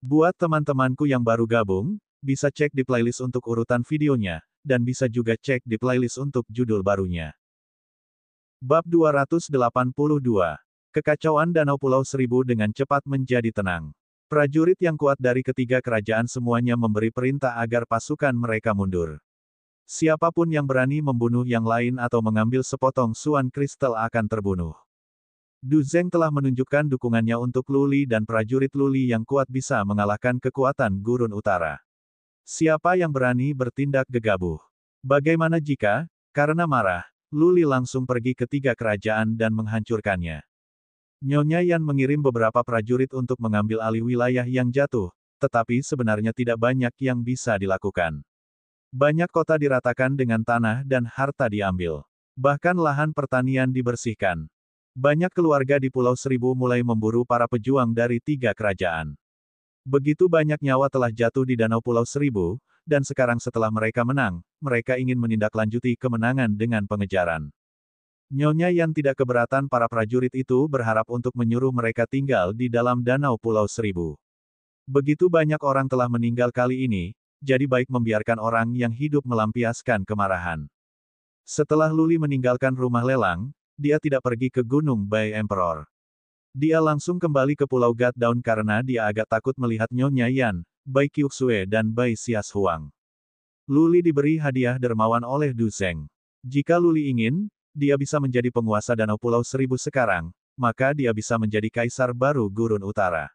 Buat teman-temanku yang baru gabung, bisa cek di playlist untuk urutan videonya, dan bisa juga cek di playlist untuk judul barunya. Bab 282. Kekacauan Danau Pulau Seribu dengan cepat menjadi tenang. Prajurit yang kuat dari ketiga kerajaan semuanya memberi perintah agar pasukan mereka mundur. Siapapun yang berani membunuh yang lain atau mengambil sepotong suan kristal akan terbunuh. Du Zeng telah menunjukkan dukungannya untuk Luli dan prajurit Luli yang kuat bisa mengalahkan kekuatan Gurun Utara. Siapa yang berani bertindak gegabah? Bagaimana jika, karena marah, Luli langsung pergi ke tiga kerajaan dan menghancurkannya? Nyonya Yan mengirim beberapa prajurit untuk mengambil alih wilayah yang jatuh, tetapi sebenarnya tidak banyak yang bisa dilakukan. Banyak kota diratakan dengan tanah dan harta diambil. Bahkan lahan pertanian dibersihkan. Banyak keluarga di Pulau Seribu mulai memburu para pejuang dari tiga kerajaan. Begitu banyak nyawa telah jatuh di Danau Pulau Seribu, dan sekarang setelah mereka menang, mereka ingin menindaklanjuti kemenangan dengan pengejaran. Nyonya Yan tidak keberatan para prajurit itu berharap untuk menyuruh mereka tinggal di dalam Danau Pulau Seribu. Begitu banyak orang telah meninggal kali ini, jadi baik membiarkan orang yang hidup melampiaskan kemarahan. Setelah Luli meninggalkan rumah lelang, dia tidak pergi ke Gunung Bai Emperor. Dia langsung kembali ke Pulau Goddown karena dia agak takut melihat Nyonya Yan, Bai Qiuxue dan Bai Xias Huang. Luli diberi hadiah dermawan oleh Du Zeng. Jika Luli ingin, dia bisa menjadi penguasa Danau Pulau Seribu sekarang, maka dia bisa menjadi kaisar baru Gurun Utara.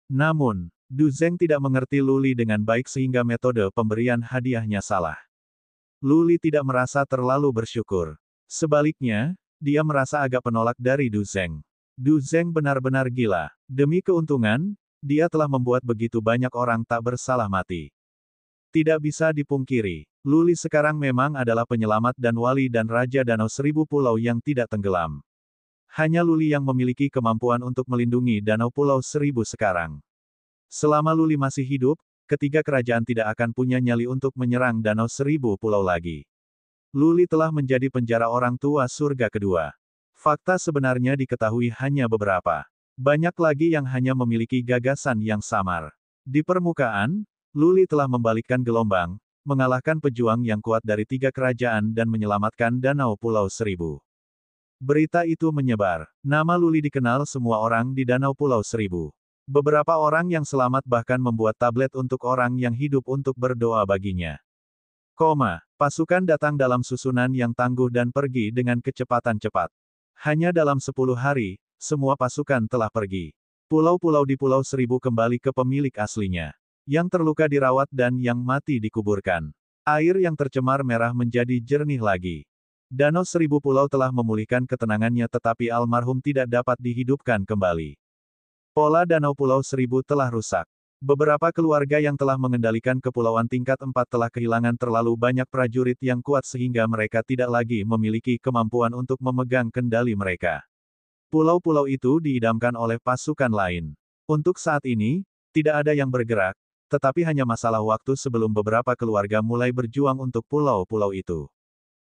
Namun, Du Zeng tidak mengerti Luli dengan baik sehingga metode pemberian hadiahnya salah. Luli tidak merasa terlalu bersyukur. Sebaliknya, dia merasa agak penolak dari Du Zeng. Du Zeng benar-benar gila. Demi keuntungan, dia telah membuat begitu banyak orang tak bersalah mati. Tidak bisa dipungkiri, Luli sekarang memang adalah penyelamat dan wali dan raja Danau Seribu Pulau yang tidak tenggelam. Hanya Luli yang memiliki kemampuan untuk melindungi Danau Pulau Seribu sekarang. Selama Luli masih hidup, ketiga kerajaan tidak akan punya nyali untuk menyerang Danau Seribu Pulau lagi. Luli telah menjadi penjara orang tua surga kedua. Fakta sebenarnya diketahui hanya beberapa. Banyak lagi yang hanya memiliki gagasan yang samar. Di permukaan, Luli telah membalikkan gelombang, mengalahkan pejuang yang kuat dari tiga kerajaan dan menyelamatkan Danau Pulau Seribu. Berita itu menyebar. Nama Luli dikenal semua orang di Danau Pulau Seribu. Beberapa orang yang selamat bahkan membuat tablet untuk orang yang hidup untuk berdoa baginya. Pasukan datang dalam susunan yang tangguh dan pergi dengan kecepatan cepat. Hanya dalam 10 hari, semua pasukan telah pergi. Pulau-pulau di Pulau Seribu kembali ke pemilik aslinya. Yang terluka dirawat dan yang mati dikuburkan. Air yang tercemar merah menjadi jernih lagi. Danau Seribu Pulau telah memulihkan ketenangannya tetapi almarhum tidak dapat dihidupkan kembali. Pola Danau Pulau Seribu telah rusak. Beberapa keluarga yang telah mengendalikan kepulauan tingkat 4 telah kehilangan terlalu banyak prajurit yang kuat sehingga mereka tidak lagi memiliki kemampuan untuk memegang kendali mereka. Pulau-pulau itu diidamkan oleh pasukan lain. Untuk saat ini, tidak ada yang bergerak, tetapi hanya masalah waktu sebelum beberapa keluarga mulai berjuang untuk pulau-pulau itu.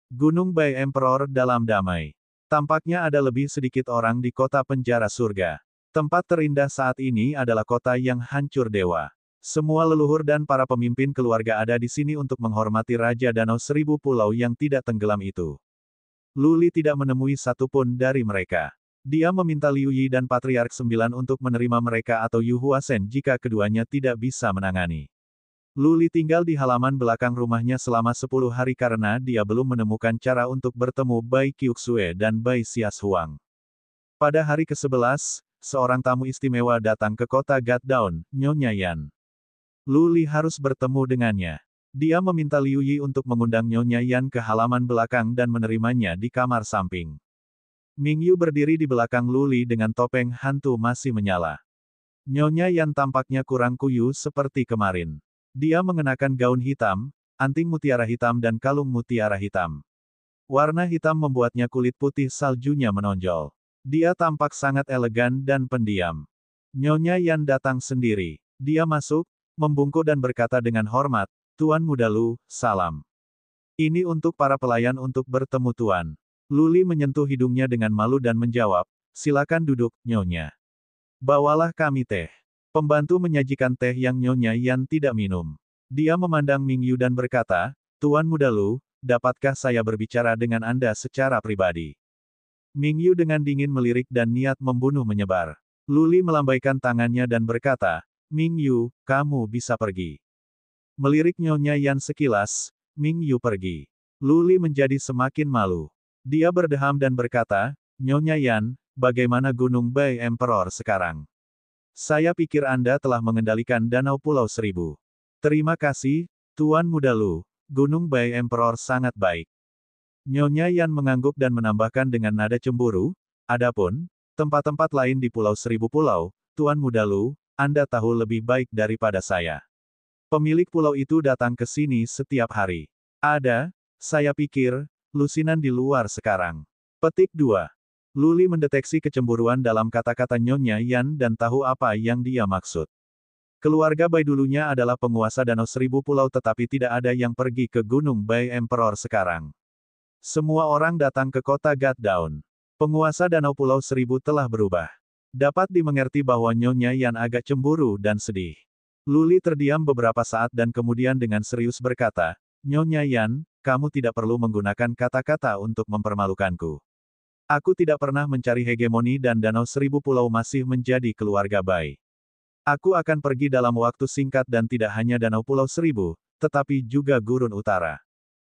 Gunung Bai Emperor dalam damai. Tampaknya ada lebih sedikit orang di kota penjara surga. Tempat terindah saat ini adalah kota yang hancur dewa. Semua leluhur dan para pemimpin keluarga ada di sini untuk menghormati Raja Danau Seribu Pulau yang tidak tenggelam itu. Luli tidak menemui satupun dari mereka. Dia meminta Liu Yi dan Patriark 9 untuk menerima mereka atau Yu Huasen jika keduanya tidak bisa menangani. Luli tinggal di halaman belakang rumahnya selama 10 hari karena dia belum menemukan cara untuk bertemu Bai Qiuxue dan Bai Xias Huang. Pada hari ke-11, seorang tamu istimewa datang ke kota Goddown, Nyonya Yan. Luli harus bertemu dengannya. Dia meminta Liu Yi untuk mengundang Nyonya Yan ke halaman belakang dan menerimanya di kamar samping. Ming Yu berdiri di belakang Luli dengan topeng hantu masih menyala. Nyonya Yan tampaknya kurang kuyu seperti kemarin. Dia mengenakan gaun hitam, anting mutiara hitam dan kalung mutiara hitam. Warna hitam membuatnya kulit putih saljunya menonjol. Dia tampak sangat elegan dan pendiam. Nyonya Yan datang sendiri. Dia masuk, membungkuk dan berkata dengan hormat, "Tuan Muda Lu, salam. Ini untuk para pelayan untuk bertemu Tuan." Luli menyentuh hidungnya dengan malu dan menjawab, "Silakan duduk, Nyonya. Bawalah kami teh." Pembantu menyajikan teh yang Nyonya Yan tidak minum. Dia memandang Ming Yu dan berkata, Tuan Muda Lu, dapatkah saya berbicara dengan Anda secara pribadi? Ming Yu dengan dingin melirik dan niat membunuh menyebar. Luli melambaikan tangannya dan berkata, Ming Yu, kamu bisa pergi. Melirik Nyonya Yan sekilas, Ming Yu pergi. Luli menjadi semakin malu. Dia berdeham dan berkata, Nyonya Yan, bagaimana Gunung Bai Emperor sekarang? Saya pikir Anda telah mengendalikan Danau Pulau Seribu. Terima kasih, Tuan Muda Lu. Gunung Bai Emperor sangat baik. Nyonya Yan mengangguk dan menambahkan dengan nada cemburu, adapun, tempat-tempat lain di Pulau Seribu Pulau, Tuan Muda Lu, Anda tahu lebih baik daripada saya. Pemilik pulau itu datang ke sini setiap hari. Saya pikir, lusinan di luar sekarang. Petik 2. Luli mendeteksi kecemburuan dalam kata-kata Nyonya Yan dan tahu apa yang dia maksud. Keluarga Bai dulunya adalah penguasa Danau Seribu Pulau tetapi tidak ada yang pergi ke Gunung Bai Emperor sekarang. Semua orang datang ke kota Gatdown. Penguasa Danau Pulau Seribu telah berubah. Dapat dimengerti bahwa Nyonya Yan agak cemburu dan sedih. Luli terdiam beberapa saat dan kemudian dengan serius berkata, Nyonya Yan, kamu tidak perlu menggunakan kata-kata untuk mempermalukanku. Aku tidak pernah mencari hegemoni dan Danau Seribu Pulau masih menjadi keluarga Bai. Aku akan pergi dalam waktu singkat dan tidak hanya Danau Pulau Seribu, tetapi juga Gurun Utara.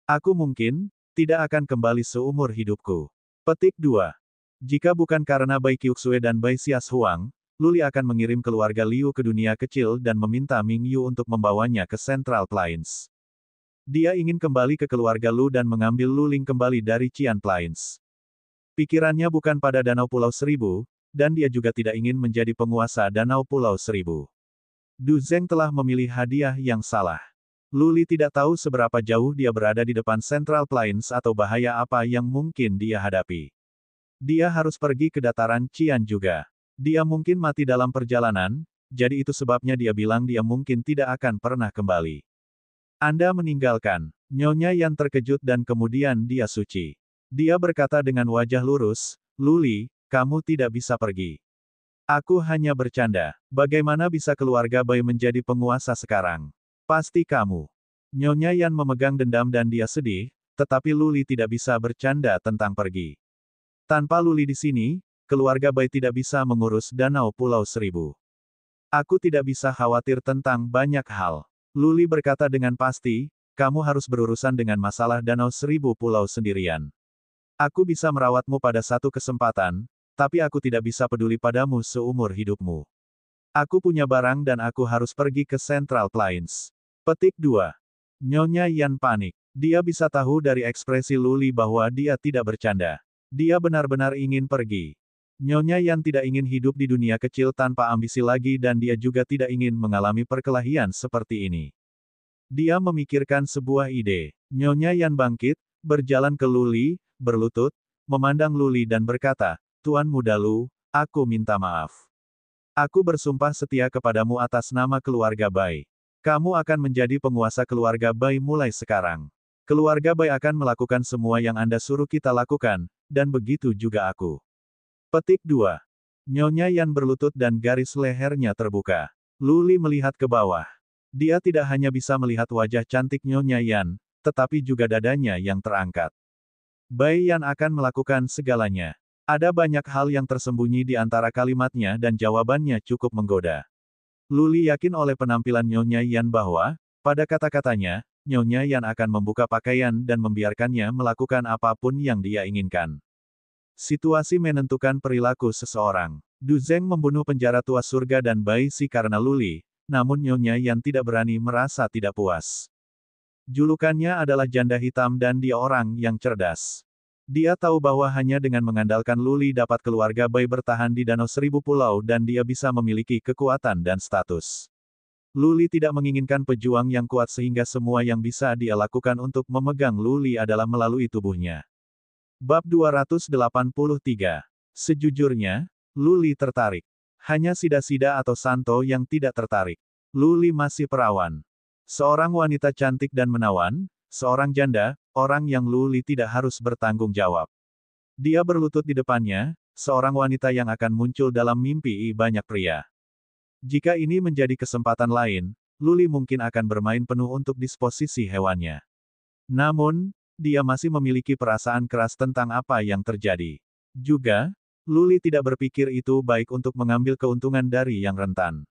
Aku mungkin, tidak akan kembali seumur hidupku. Petik 2. Jika bukan karena Bai Qiuxue dan Bai Xias Huang, Luli akan mengirim keluarga Liu ke dunia kecil dan meminta Ming Yu untuk membawanya ke Central Plains. Dia ingin kembali ke keluarga Lu dan mengambil Lu Ling kembali dari Qian Plains. Pikirannya bukan pada Danau Pulau Seribu, dan dia juga tidak ingin menjadi penguasa Danau Pulau Seribu. Du Zeng telah memilih hadiah yang salah. Luli tidak tahu seberapa jauh dia berada di depan Central Plains atau bahaya apa yang mungkin dia hadapi. Dia harus pergi ke dataran Qian juga. Dia mungkin mati dalam perjalanan, jadi itu sebabnya dia bilang dia mungkin tidak akan pernah kembali. Anda meninggalkan. Nyonya Yan terkejut dan kemudian dia suci. Dia berkata dengan wajah lurus, Luli, kamu tidak bisa pergi. Aku hanya bercanda. Bagaimana bisa keluarga Bai menjadi penguasa sekarang? Pasti kamu. Nyonya Yan memegang dendam dan dia sedih, tetapi Luli tidak bisa bercanda tentang pergi. Tanpa Luli di sini, keluarga Bai tidak bisa mengurus Danau Pulau Seribu. Aku tidak bisa khawatir tentang banyak hal. Luli berkata dengan pasti, kamu harus berurusan dengan masalah Danau Seribu Pulau sendirian. Aku bisa merawatmu pada satu kesempatan, tapi aku tidak bisa peduli padamu seumur hidupmu. Aku punya barang dan aku harus pergi ke Central Plains. Petik 2. Nyonya Yan panik. Dia bisa tahu dari ekspresi Luli bahwa dia tidak bercanda. Dia benar-benar ingin pergi. Nyonya Yan tidak ingin hidup di dunia kecil tanpa ambisi lagi dan dia juga tidak ingin mengalami perkelahian seperti ini. Dia memikirkan sebuah ide. Nyonya Yan bangkit, berjalan ke Luli, berlutut, memandang Luli dan berkata, Tuan Muda Lu, aku minta maaf. Aku bersumpah setia kepadamu atas nama keluarga Bai. Kamu akan menjadi penguasa keluarga Bai mulai sekarang. Keluarga Bai akan melakukan semua yang Anda suruh kita lakukan, dan begitu juga aku. Petik 2. Nyonya Yan berlutut dan garis lehernya terbuka. Luli melihat ke bawah. Dia tidak hanya bisa melihat wajah cantik Nyonya Yan, tetapi juga dadanya yang terangkat. Bai Yan akan melakukan segalanya. Ada banyak hal yang tersembunyi di antara kalimatnya dan jawabannya cukup menggoda. Luli yakin oleh penampilan Nyonya Yan bahwa, pada kata-katanya, Nyonya Yan akan membuka pakaian dan membiarkannya melakukan apapun yang dia inginkan. Situasi menentukan perilaku seseorang. Du Zeng membunuh penjara tua surga dan Bai Si karena Luli, namun Nyonya Yan tidak berani merasa tidak puas. Julukannya adalah janda hitam dan dia orang yang cerdas. Dia tahu bahwa hanya dengan mengandalkan Luli dapat keluarga Bai bertahan di Danau Seribu Pulau dan dia bisa memiliki kekuatan dan status. Luli tidak menginginkan pejuang yang kuat sehingga semua yang bisa dia lakukan untuk memegang Luli adalah melalui tubuhnya. Bab 283. Sejujurnya, Luli tertarik. Hanya Sida-Sida atau Santo yang tidak tertarik. Luli masih perawan. Seorang wanita cantik dan menawan, seorang janda, orang yang Luli tidak harus bertanggung jawab. Dia berlutut di depannya, seorang wanita yang akan muncul dalam mimpi banyak pria. Jika ini menjadi kesempatan lain, Luli mungkin akan bermain penuh untuk disposisi hewannya. Namun, dia masih memiliki perasaan keras tentang apa yang terjadi. Juga, Luli tidak berpikir itu baik untuk mengambil keuntungan dari yang rentan.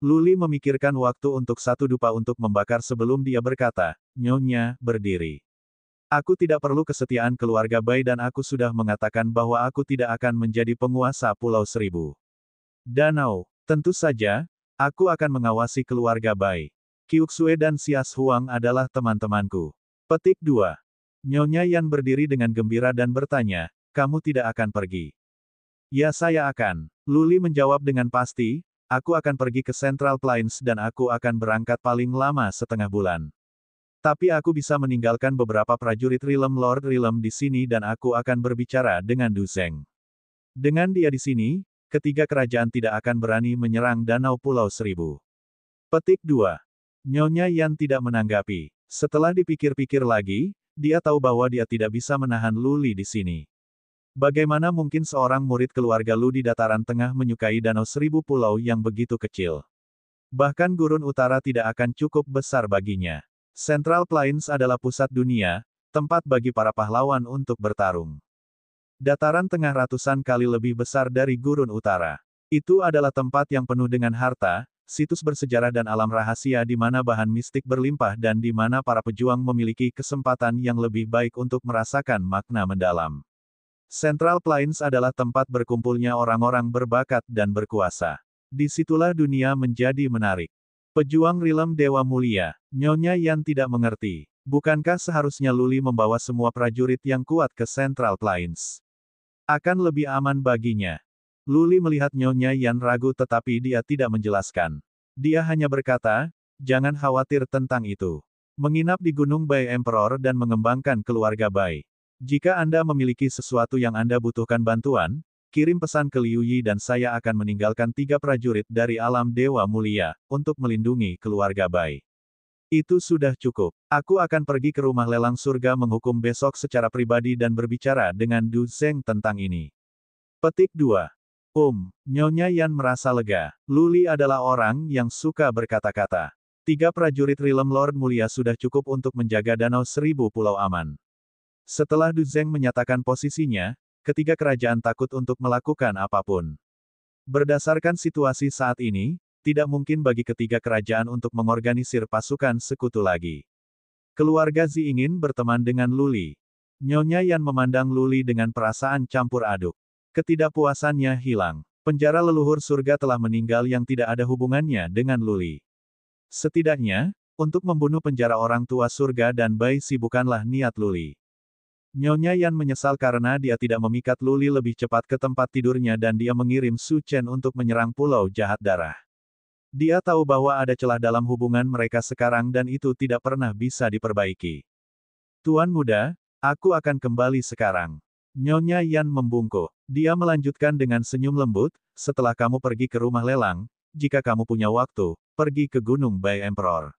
Luli memikirkan waktu untuk satu dupa untuk membakar sebelum dia berkata, "Nyonya, berdiri. Aku tidak perlu kesetiaan keluarga Bai dan aku sudah mengatakan bahwa aku tidak akan menjadi penguasa Pulau Seribu Danau. Tentu saja, aku akan mengawasi keluarga Bai. Qiuxue dan Xias Huang adalah teman-temanku." Petik 2. Nyonya Yan berdiri dengan gembira dan bertanya, "Kamu tidak akan pergi?" "Ya, saya akan." Luli menjawab dengan pasti, "Aku akan pergi ke Central Plains dan aku akan berangkat paling lama setengah bulan. Tapi aku bisa meninggalkan beberapa prajurit Rilem Lord Rilem di sini dan aku akan berbicara dengan Du Zeng. Dengan dia di sini, ketiga kerajaan tidak akan berani menyerang Danau Pulau Seribu." Petik 2. Nyonya Yan tidak menanggapi. Setelah dipikir-pikir lagi, dia tahu bahwa dia tidak bisa menahan Luli di sini. Bagaimana mungkin seorang murid keluarga Lu di dataran tengah menyukai Danau Seribu Pulau yang begitu kecil? Bahkan gurun utara tidak akan cukup besar baginya. Central Plains adalah pusat dunia, tempat bagi para pahlawan untuk bertarung. Dataran tengah ratusan kali lebih besar dari gurun utara. Itu adalah tempat yang penuh dengan harta, situs bersejarah dan alam rahasia di mana bahan mistik berlimpah dan di mana para pejuang memiliki kesempatan yang lebih baik untuk merasakan makna mendalam. Central Plains adalah tempat berkumpulnya orang-orang berbakat dan berkuasa. Disitulah dunia menjadi menarik. Pejuang Rilem Dewa Mulia, Nyonya Yan tidak mengerti. Bukankah seharusnya Luli membawa semua prajurit yang kuat ke Central Plains? Akan lebih aman baginya. Luli melihat Nyonya Yan ragu tetapi dia tidak menjelaskan. Dia hanya berkata, "Jangan khawatir tentang itu. Menginap di Gunung Bai Emperor dan mengembangkan keluarga Bai. Jika Anda memiliki sesuatu yang Anda butuhkan bantuan, kirim pesan ke Liu Yi dan saya akan meninggalkan 3 prajurit dari alam Dewa Mulia, untuk melindungi keluarga Bai. Itu sudah cukup. Aku akan pergi ke rumah lelang surga menghukum besok secara pribadi dan berbicara dengan Du Zeng tentang ini." Petik 2. Nyonya Yan merasa lega. Luli adalah orang yang suka berkata-kata. 3 prajurit Rilem Lord Mulia sudah cukup untuk menjaga Danau Seribu Pulau aman. Setelah Du Zeng menyatakan posisinya, ketiga kerajaan takut untuk melakukan apapun. Berdasarkan situasi saat ini, tidak mungkin bagi ketiga kerajaan untuk mengorganisir pasukan sekutu lagi. Keluarga Zi ingin berteman dengan Luli. Nyonya Yan memandang Luli dengan perasaan campur aduk. Ketidakpuasannya hilang. Penjara leluhur surga telah meninggal yang tidak ada hubungannya dengan Luli. Setidaknya, untuk membunuh penjara orang tua surga dan Bai Si bukanlah niat Luli. Nyonya Yan menyesal karena dia tidak memikat Luli lebih cepat ke tempat tidurnya dan dia mengirim Su Chen untuk menyerang Pulau Jahat Darah. Dia tahu bahwa ada celah dalam hubungan mereka sekarang dan itu tidak pernah bisa diperbaiki. "Tuan muda, aku akan kembali sekarang." Nyonya Yan membungkuk. Dia melanjutkan dengan senyum lembut, "Setelah kamu pergi ke rumah lelang, jika kamu punya waktu, pergi ke Gunung Bai Emperor.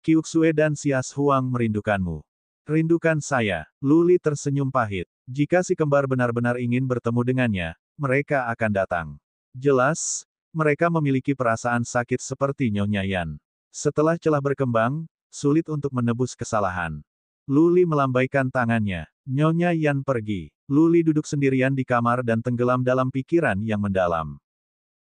Qiuxue dan Xias Huang merindukanmu." "Rindukan saya." Luli tersenyum pahit. Jika si kembar benar-benar ingin bertemu dengannya, mereka akan datang. Jelas, mereka memiliki perasaan sakit seperti Nyonya Yan. Setelah celah berkembang, sulit untuk menebus kesalahan. Luli melambaikan tangannya. Nyonya Yan pergi. Luli duduk sendirian di kamar dan tenggelam dalam pikiran yang mendalam.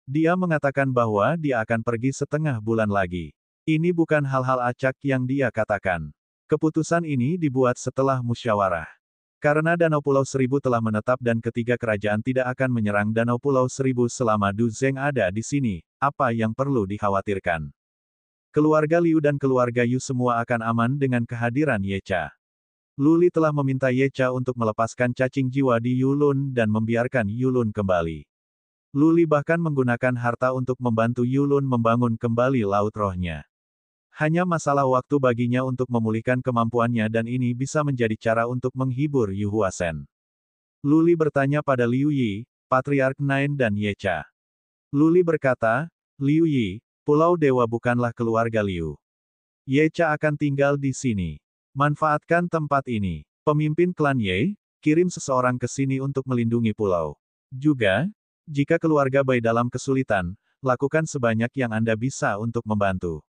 Dia mengatakan bahwa dia akan pergi setengah bulan lagi. Ini bukan hal-hal acak yang dia katakan. Keputusan ini dibuat setelah musyawarah. Karena Danau Pulau Seribu telah menetap dan ketiga kerajaan tidak akan menyerang Danau Pulau Seribu selama Du Zeng ada di sini, apa yang perlu dikhawatirkan? Keluarga Liu dan keluarga Yu semua akan aman dengan kehadiran Ye Cha. Luli telah meminta Ye Cha untuk melepaskan cacing jiwa di Yulun dan membiarkan Yulun kembali. Luli bahkan menggunakan harta untuk membantu Yulun membangun kembali laut rohnya. Hanya masalah waktu baginya untuk memulihkan kemampuannya dan ini bisa menjadi cara untuk menghibur Yu Huasen. Luli bertanya pada Liu Yi, Patriark Nain dan Ye Cha. Luli berkata, "Liu Yi, Pulau Dewa bukanlah keluarga Liu. Ye Cha akan tinggal di sini. Manfaatkan tempat ini. Pemimpin klan Ye, kirim seseorang ke sini untuk melindungi pulau. Juga, jika keluarga Bai dalam kesulitan, lakukan sebanyak yang Anda bisa untuk membantu.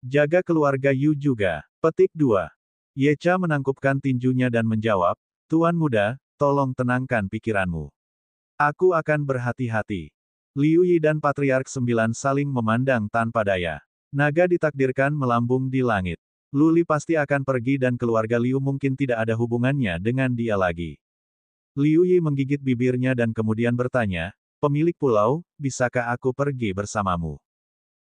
Jaga keluarga Yu juga. Petik 2. Ye Cha menangkupkan tinjunya dan menjawab, Tuan Muda, tolong tenangkan pikiranmu. Aku akan berhati-hati. Liu Yi dan Patriark 9 saling memandang tanpa daya. Naga ditakdirkan melambung di langit. Lu Li pasti akan pergi dan keluarga Liu mungkin tidak ada hubungannya dengan dia lagi. Liu Yi menggigit bibirnya dan kemudian bertanya, pemilik pulau, bisakah aku pergi bersamamu?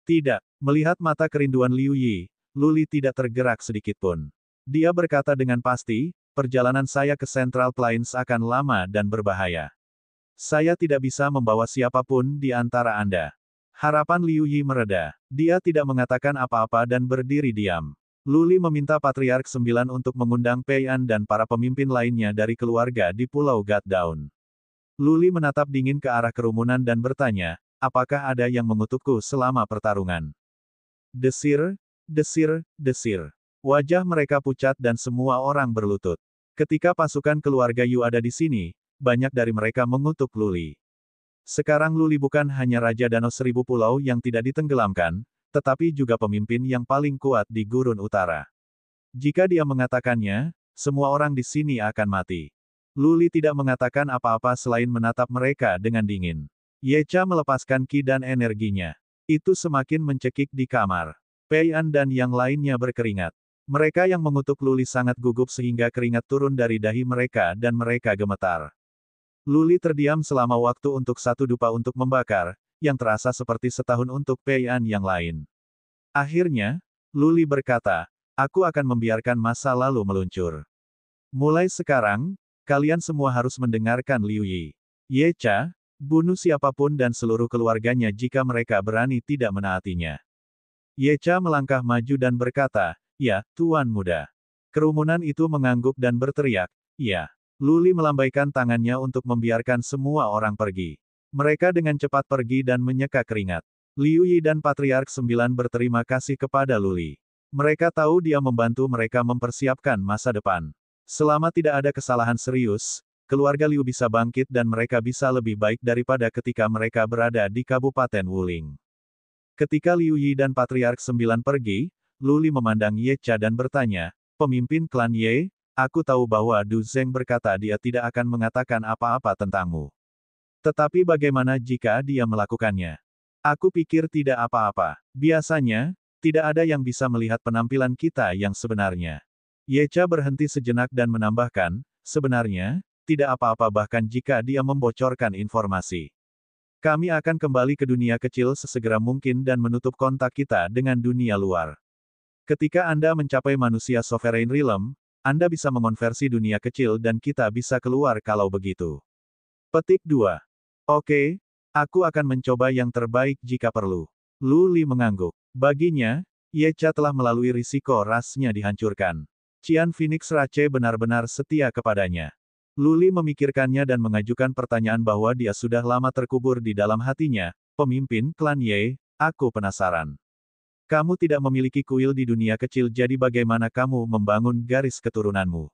Tidak. Melihat mata kerinduan Liu Yi, Lu Li tidak tergerak sedikitpun. Dia berkata dengan pasti, perjalanan saya ke Central Plains akan lama dan berbahaya. Saya tidak bisa membawa siapapun di antara Anda. Harapan Liu Yi mereda. Dia tidak mengatakan apa-apa dan berdiri diam. Lu Li meminta Patriark 9 untuk mengundang Pei An dan para pemimpin lainnya dari keluarga di Pulau God Down. Lu Li menatap dingin ke arah kerumunan dan bertanya, apakah ada yang mengutukku selama pertarungan? Desir, desir, desir. Wajah mereka pucat dan semua orang berlutut. Ketika pasukan keluarga Yu ada di sini, banyak dari mereka mengutuk Lu Li. Sekarang Lu Li bukan hanya Raja Danau Seribu Pulau yang tidak ditenggelamkan, tetapi juga pemimpin yang paling kuat di Gurun Utara. Jika dia mengatakannya, semua orang di sini akan mati. Lu Li tidak mengatakan apa-apa selain menatap mereka dengan dingin. Ye Cha melepaskan ki dan energinya. Itu semakin mencekik di kamar. Pei An dan yang lainnya berkeringat. Mereka yang mengutuk Lu Li sangat gugup sehingga keringat turun dari dahi mereka dan mereka gemetar. Lu Li terdiam selama waktu untuk satu dupa untuk membakar, yang terasa seperti setahun untuk Pei An yang lain. Akhirnya, Lu Li berkata, aku akan membiarkan masa lalu meluncur. Mulai sekarang, kalian semua harus mendengarkan Liu Yi. Ye Cha, bunuh siapapun dan seluruh keluarganya jika mereka berani tidak menaatinya. Ye Cha melangkah maju dan berkata, ya, Tuan Muda. Kerumunan itu mengangguk dan berteriak, ya. Lu Li melambaikan tangannya untuk membiarkan semua orang pergi. Mereka dengan cepat pergi dan menyeka keringat. Liu Yi dan Patriark 9 berterima kasih kepada Lu Li. Mereka tahu dia membantu mereka mempersiapkan masa depan. Selama tidak ada kesalahan serius, keluarga Liu bisa bangkit dan mereka bisa lebih baik daripada ketika mereka berada di Kabupaten Wuling. Ketika Liu Yi dan Patriark 9 pergi, Lu Li memandang Ye Cha dan bertanya, pemimpin klan Ye, aku tahu bahwa Du Zeng berkata dia tidak akan mengatakan apa-apa tentangmu. Tetapi bagaimana jika dia melakukannya? Aku pikir tidak apa-apa. Biasanya, tidak ada yang bisa melihat penampilan kita yang sebenarnya. Ye Cha berhenti sejenak dan menambahkan, sebenarnya, tidak apa-apa bahkan jika dia membocorkan informasi. Kami akan kembali ke dunia kecil sesegera mungkin dan menutup kontak kita dengan dunia luar. Ketika Anda mencapai manusia Sovereign Realm, Anda bisa mengonversi dunia kecil dan kita bisa keluar kalau begitu. Petik 2. Oke, aku akan mencoba yang terbaik jika perlu. Lu Li mengangguk. Baginya, Ye Cha telah melalui risiko rasnya dihancurkan. Qian Phoenix Rache benar-benar setia kepadanya. Lu Li memikirkannya dan mengajukan pertanyaan bahwa dia sudah lama terkubur di dalam hatinya, pemimpin klan Ye, aku penasaran. Kamu tidak memiliki kuil di dunia kecil jadi bagaimana kamu membangun garis keturunanmu?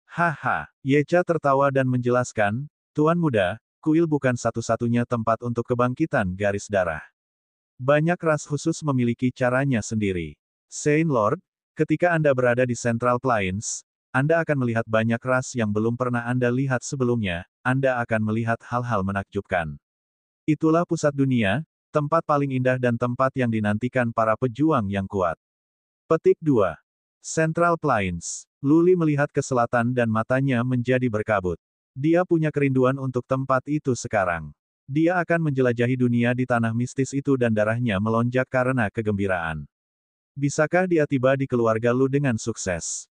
Haha, Ye Cha tertawa dan menjelaskan, Tuan Muda, kuil bukan satu-satunya tempat untuk kebangkitan garis darah. Banyak ras khusus memiliki caranya sendiri. Saint Lord, ketika Anda berada di Central Plains, Anda akan melihat banyak ras yang belum pernah Anda lihat sebelumnya, Anda akan melihat hal-hal menakjubkan. Itulah pusat dunia, tempat paling indah dan tempat yang dinantikan para pejuang yang kuat. Petik 2. Central Plains. Lu Li melihat ke selatan dan matanya menjadi berkabut. Dia punya kerinduan untuk tempat itu sekarang. Dia akan menjelajahi dunia di tanah mistis itu dan darahnya melonjak karena kegembiraan. Bisakah dia tiba di keluarga Lu dengan sukses?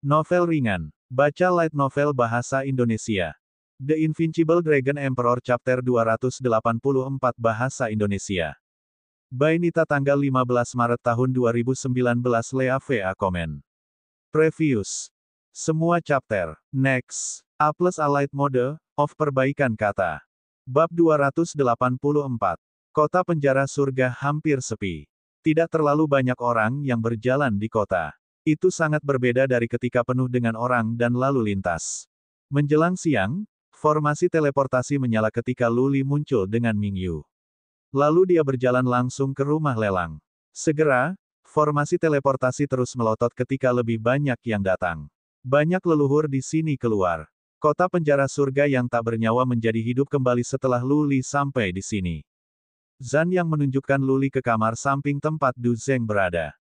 Novel ringan. Baca light novel bahasa Indonesia. The Invincible Dragon Emperor Chapter 284 Bahasa Indonesia. By Nita tanggal 15 Maret tahun 2019 Lea VA Komen. Previous. Semua chapter. Next. A plus a light mode, of perbaikan kata. Bab 284. Kota penjara surga hampir sepi. Tidak terlalu banyak orang yang berjalan di kota. Itu sangat berbeda dari ketika penuh dengan orang dan lalu lintas. Menjelang siang, formasi teleportasi menyala ketika Lu Li muncul dengan Ming Yu. Lalu dia berjalan langsung ke rumah lelang. Segera, formasi teleportasi terus melotot ketika lebih banyak yang datang. Banyak leluhur di sini keluar. Kota penjara surga yang tak bernyawa menjadi hidup kembali setelah Lu Li sampai di sini. Zan yang menunjukkan Lu Li ke kamar samping tempat Du Zeng berada.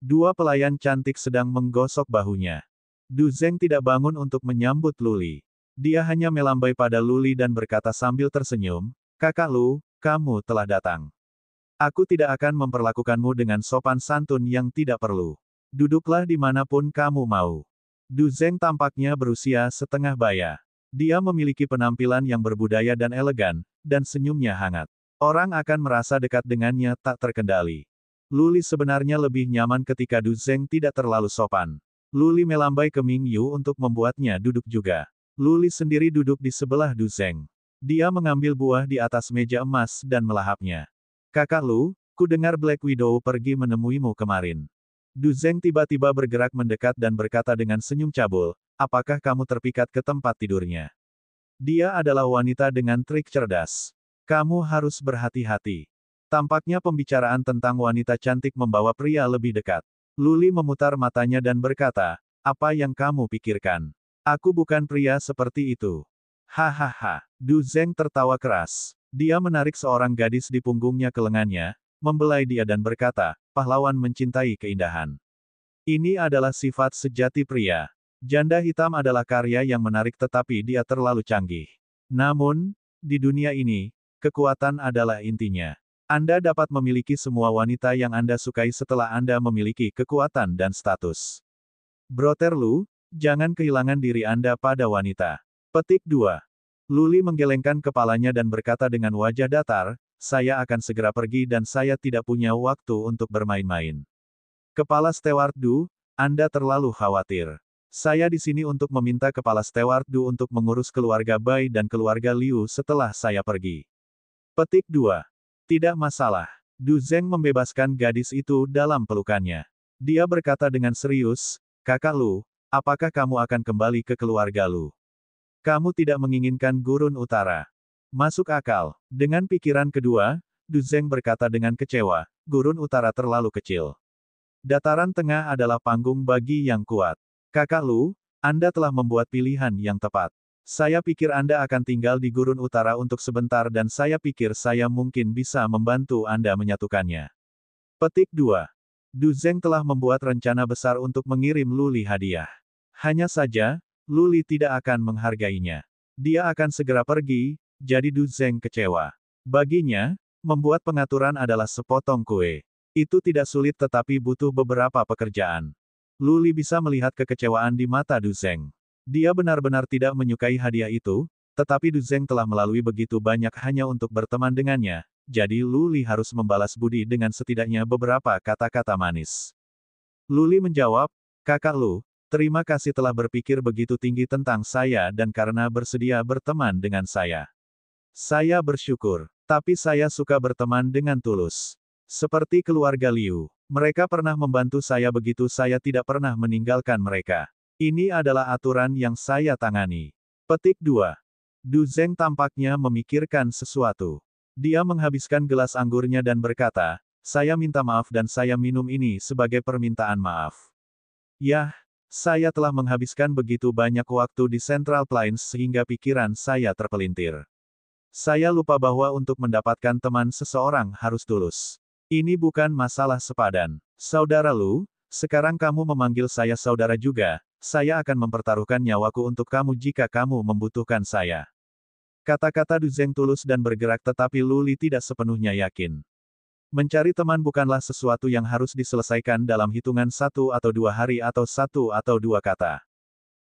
Dua pelayan cantik sedang menggosok bahunya. Du Zeng tidak bangun untuk menyambut Lu Li. Dia hanya melambai pada Lu Li dan berkata sambil tersenyum, "Kakak Lu, kamu telah datang. Aku tidak akan memperlakukanmu dengan sopan santun yang tidak perlu. Duduklah dimanapun kamu mau." Du Zeng tampaknya berusia setengah baya. Dia memiliki penampilan yang berbudaya dan elegan, dan senyumnya hangat. Orang akan merasa dekat dengannya tak terkendali. Lu Li sebenarnya lebih nyaman ketika Du Zeng tidak terlalu sopan. Lu Li melambai ke Ming Yu untuk membuatnya duduk juga. Lu Li sendiri duduk di sebelah Du Zeng. Dia mengambil buah di atas meja emas dan melahapnya. "Kakak Lu, ku dengar Black Widow pergi menemuimu kemarin." Du Zeng tiba-tiba bergerak mendekat dan berkata dengan senyum cabul, "Apakah kamu terpikat ke tempat tidurnya?" Dia adalah wanita dengan trik cerdas. Kamu harus berhati-hati. Tampaknya pembicaraan tentang wanita cantik membawa pria lebih dekat. Lu Li memutar matanya dan berkata, "Apa yang kamu pikirkan? Aku bukan pria seperti itu." Hahaha. Du Zeng tertawa keras. Dia menarik seorang gadis di punggungnya ke lengannya, membelai dia dan berkata, "Pahlawan mencintai keindahan. Ini adalah sifat sejati pria. Janda hitam adalah karya yang menarik tetapi dia terlalu canggih. Namun, di dunia ini, kekuatan adalah intinya. Anda dapat memiliki semua wanita yang Anda sukai setelah Anda memiliki kekuatan dan status. Brother Lu, jangan kehilangan diri Anda pada wanita." Petik 2. Lu Li menggelengkan kepalanya dan berkata dengan wajah datar, "Saya akan segera pergi dan saya tidak punya waktu untuk bermain-main." Kepala Steward Du, Anda terlalu khawatir. Saya di sini untuk meminta Kepala Steward Du untuk mengurus keluarga Bai dan keluarga Liu setelah saya pergi. Petik 2. Tidak masalah. Du Zeng membebaskan gadis itu dalam pelukannya. Dia berkata dengan serius, "Kakak Lu, apakah kamu akan kembali ke keluarga Lu? Kamu tidak menginginkan Gurun Utara." Masuk akal. Dengan pikiran kedua, Du Zeng berkata dengan kecewa, "Gurun Utara terlalu kecil. Dataran Tengah adalah panggung bagi yang kuat. Kakak Lu, Anda telah membuat pilihan yang tepat. Saya pikir Anda akan tinggal di Gurun Utara untuk sebentar dan saya pikir saya mungkin bisa membantu Anda menyatukannya." Petik 2. Du Zeng telah membuat rencana besar untuk mengirim Lu Li hadiah. Hanya saja, Lu Li tidak akan menghargainya. Dia akan segera pergi, jadi Du Zeng kecewa. Baginya, membuat pengaturan adalah sepotong kue. Itu tidak sulit tetapi butuh beberapa pekerjaan. Lu Li bisa melihat kekecewaan di mata Du Zeng. Dia benar-benar tidak menyukai hadiah itu, tetapi Du Zeng telah melalui begitu banyak hanya untuk berteman dengannya, jadi Lu Li harus membalas budi dengan setidaknya beberapa kata-kata manis. Lu Li menjawab, "Kakak Lu, terima kasih telah berpikir begitu tinggi tentang saya dan karena bersedia berteman dengan saya. Saya bersyukur, tapi saya suka berteman dengan tulus. Seperti keluarga Liu, mereka pernah membantu saya begitu saya tidak pernah meninggalkan mereka. Ini adalah aturan yang saya tangani." Petik 2. Du Zeng tampaknya memikirkan sesuatu. Dia menghabiskan gelas anggurnya dan berkata, "Saya minta maaf dan saya minum ini sebagai permintaan maaf. Yah, saya telah menghabiskan begitu banyak waktu di Central Plains sehingga pikiran saya terpelintir. Saya lupa bahwa untuk mendapatkan teman seseorang harus tulus. Ini bukan masalah sepadan. Saudara Lu, sekarang kamu memanggil saya saudara juga, saya akan mempertaruhkan nyawaku untuk kamu jika kamu membutuhkan saya." Kata-kata Du Zeng tulus dan bergerak tetapi Lu Li tidak sepenuhnya yakin. Mencari teman bukanlah sesuatu yang harus diselesaikan dalam hitungan 1 atau 2 hari atau 1 atau 2 kata.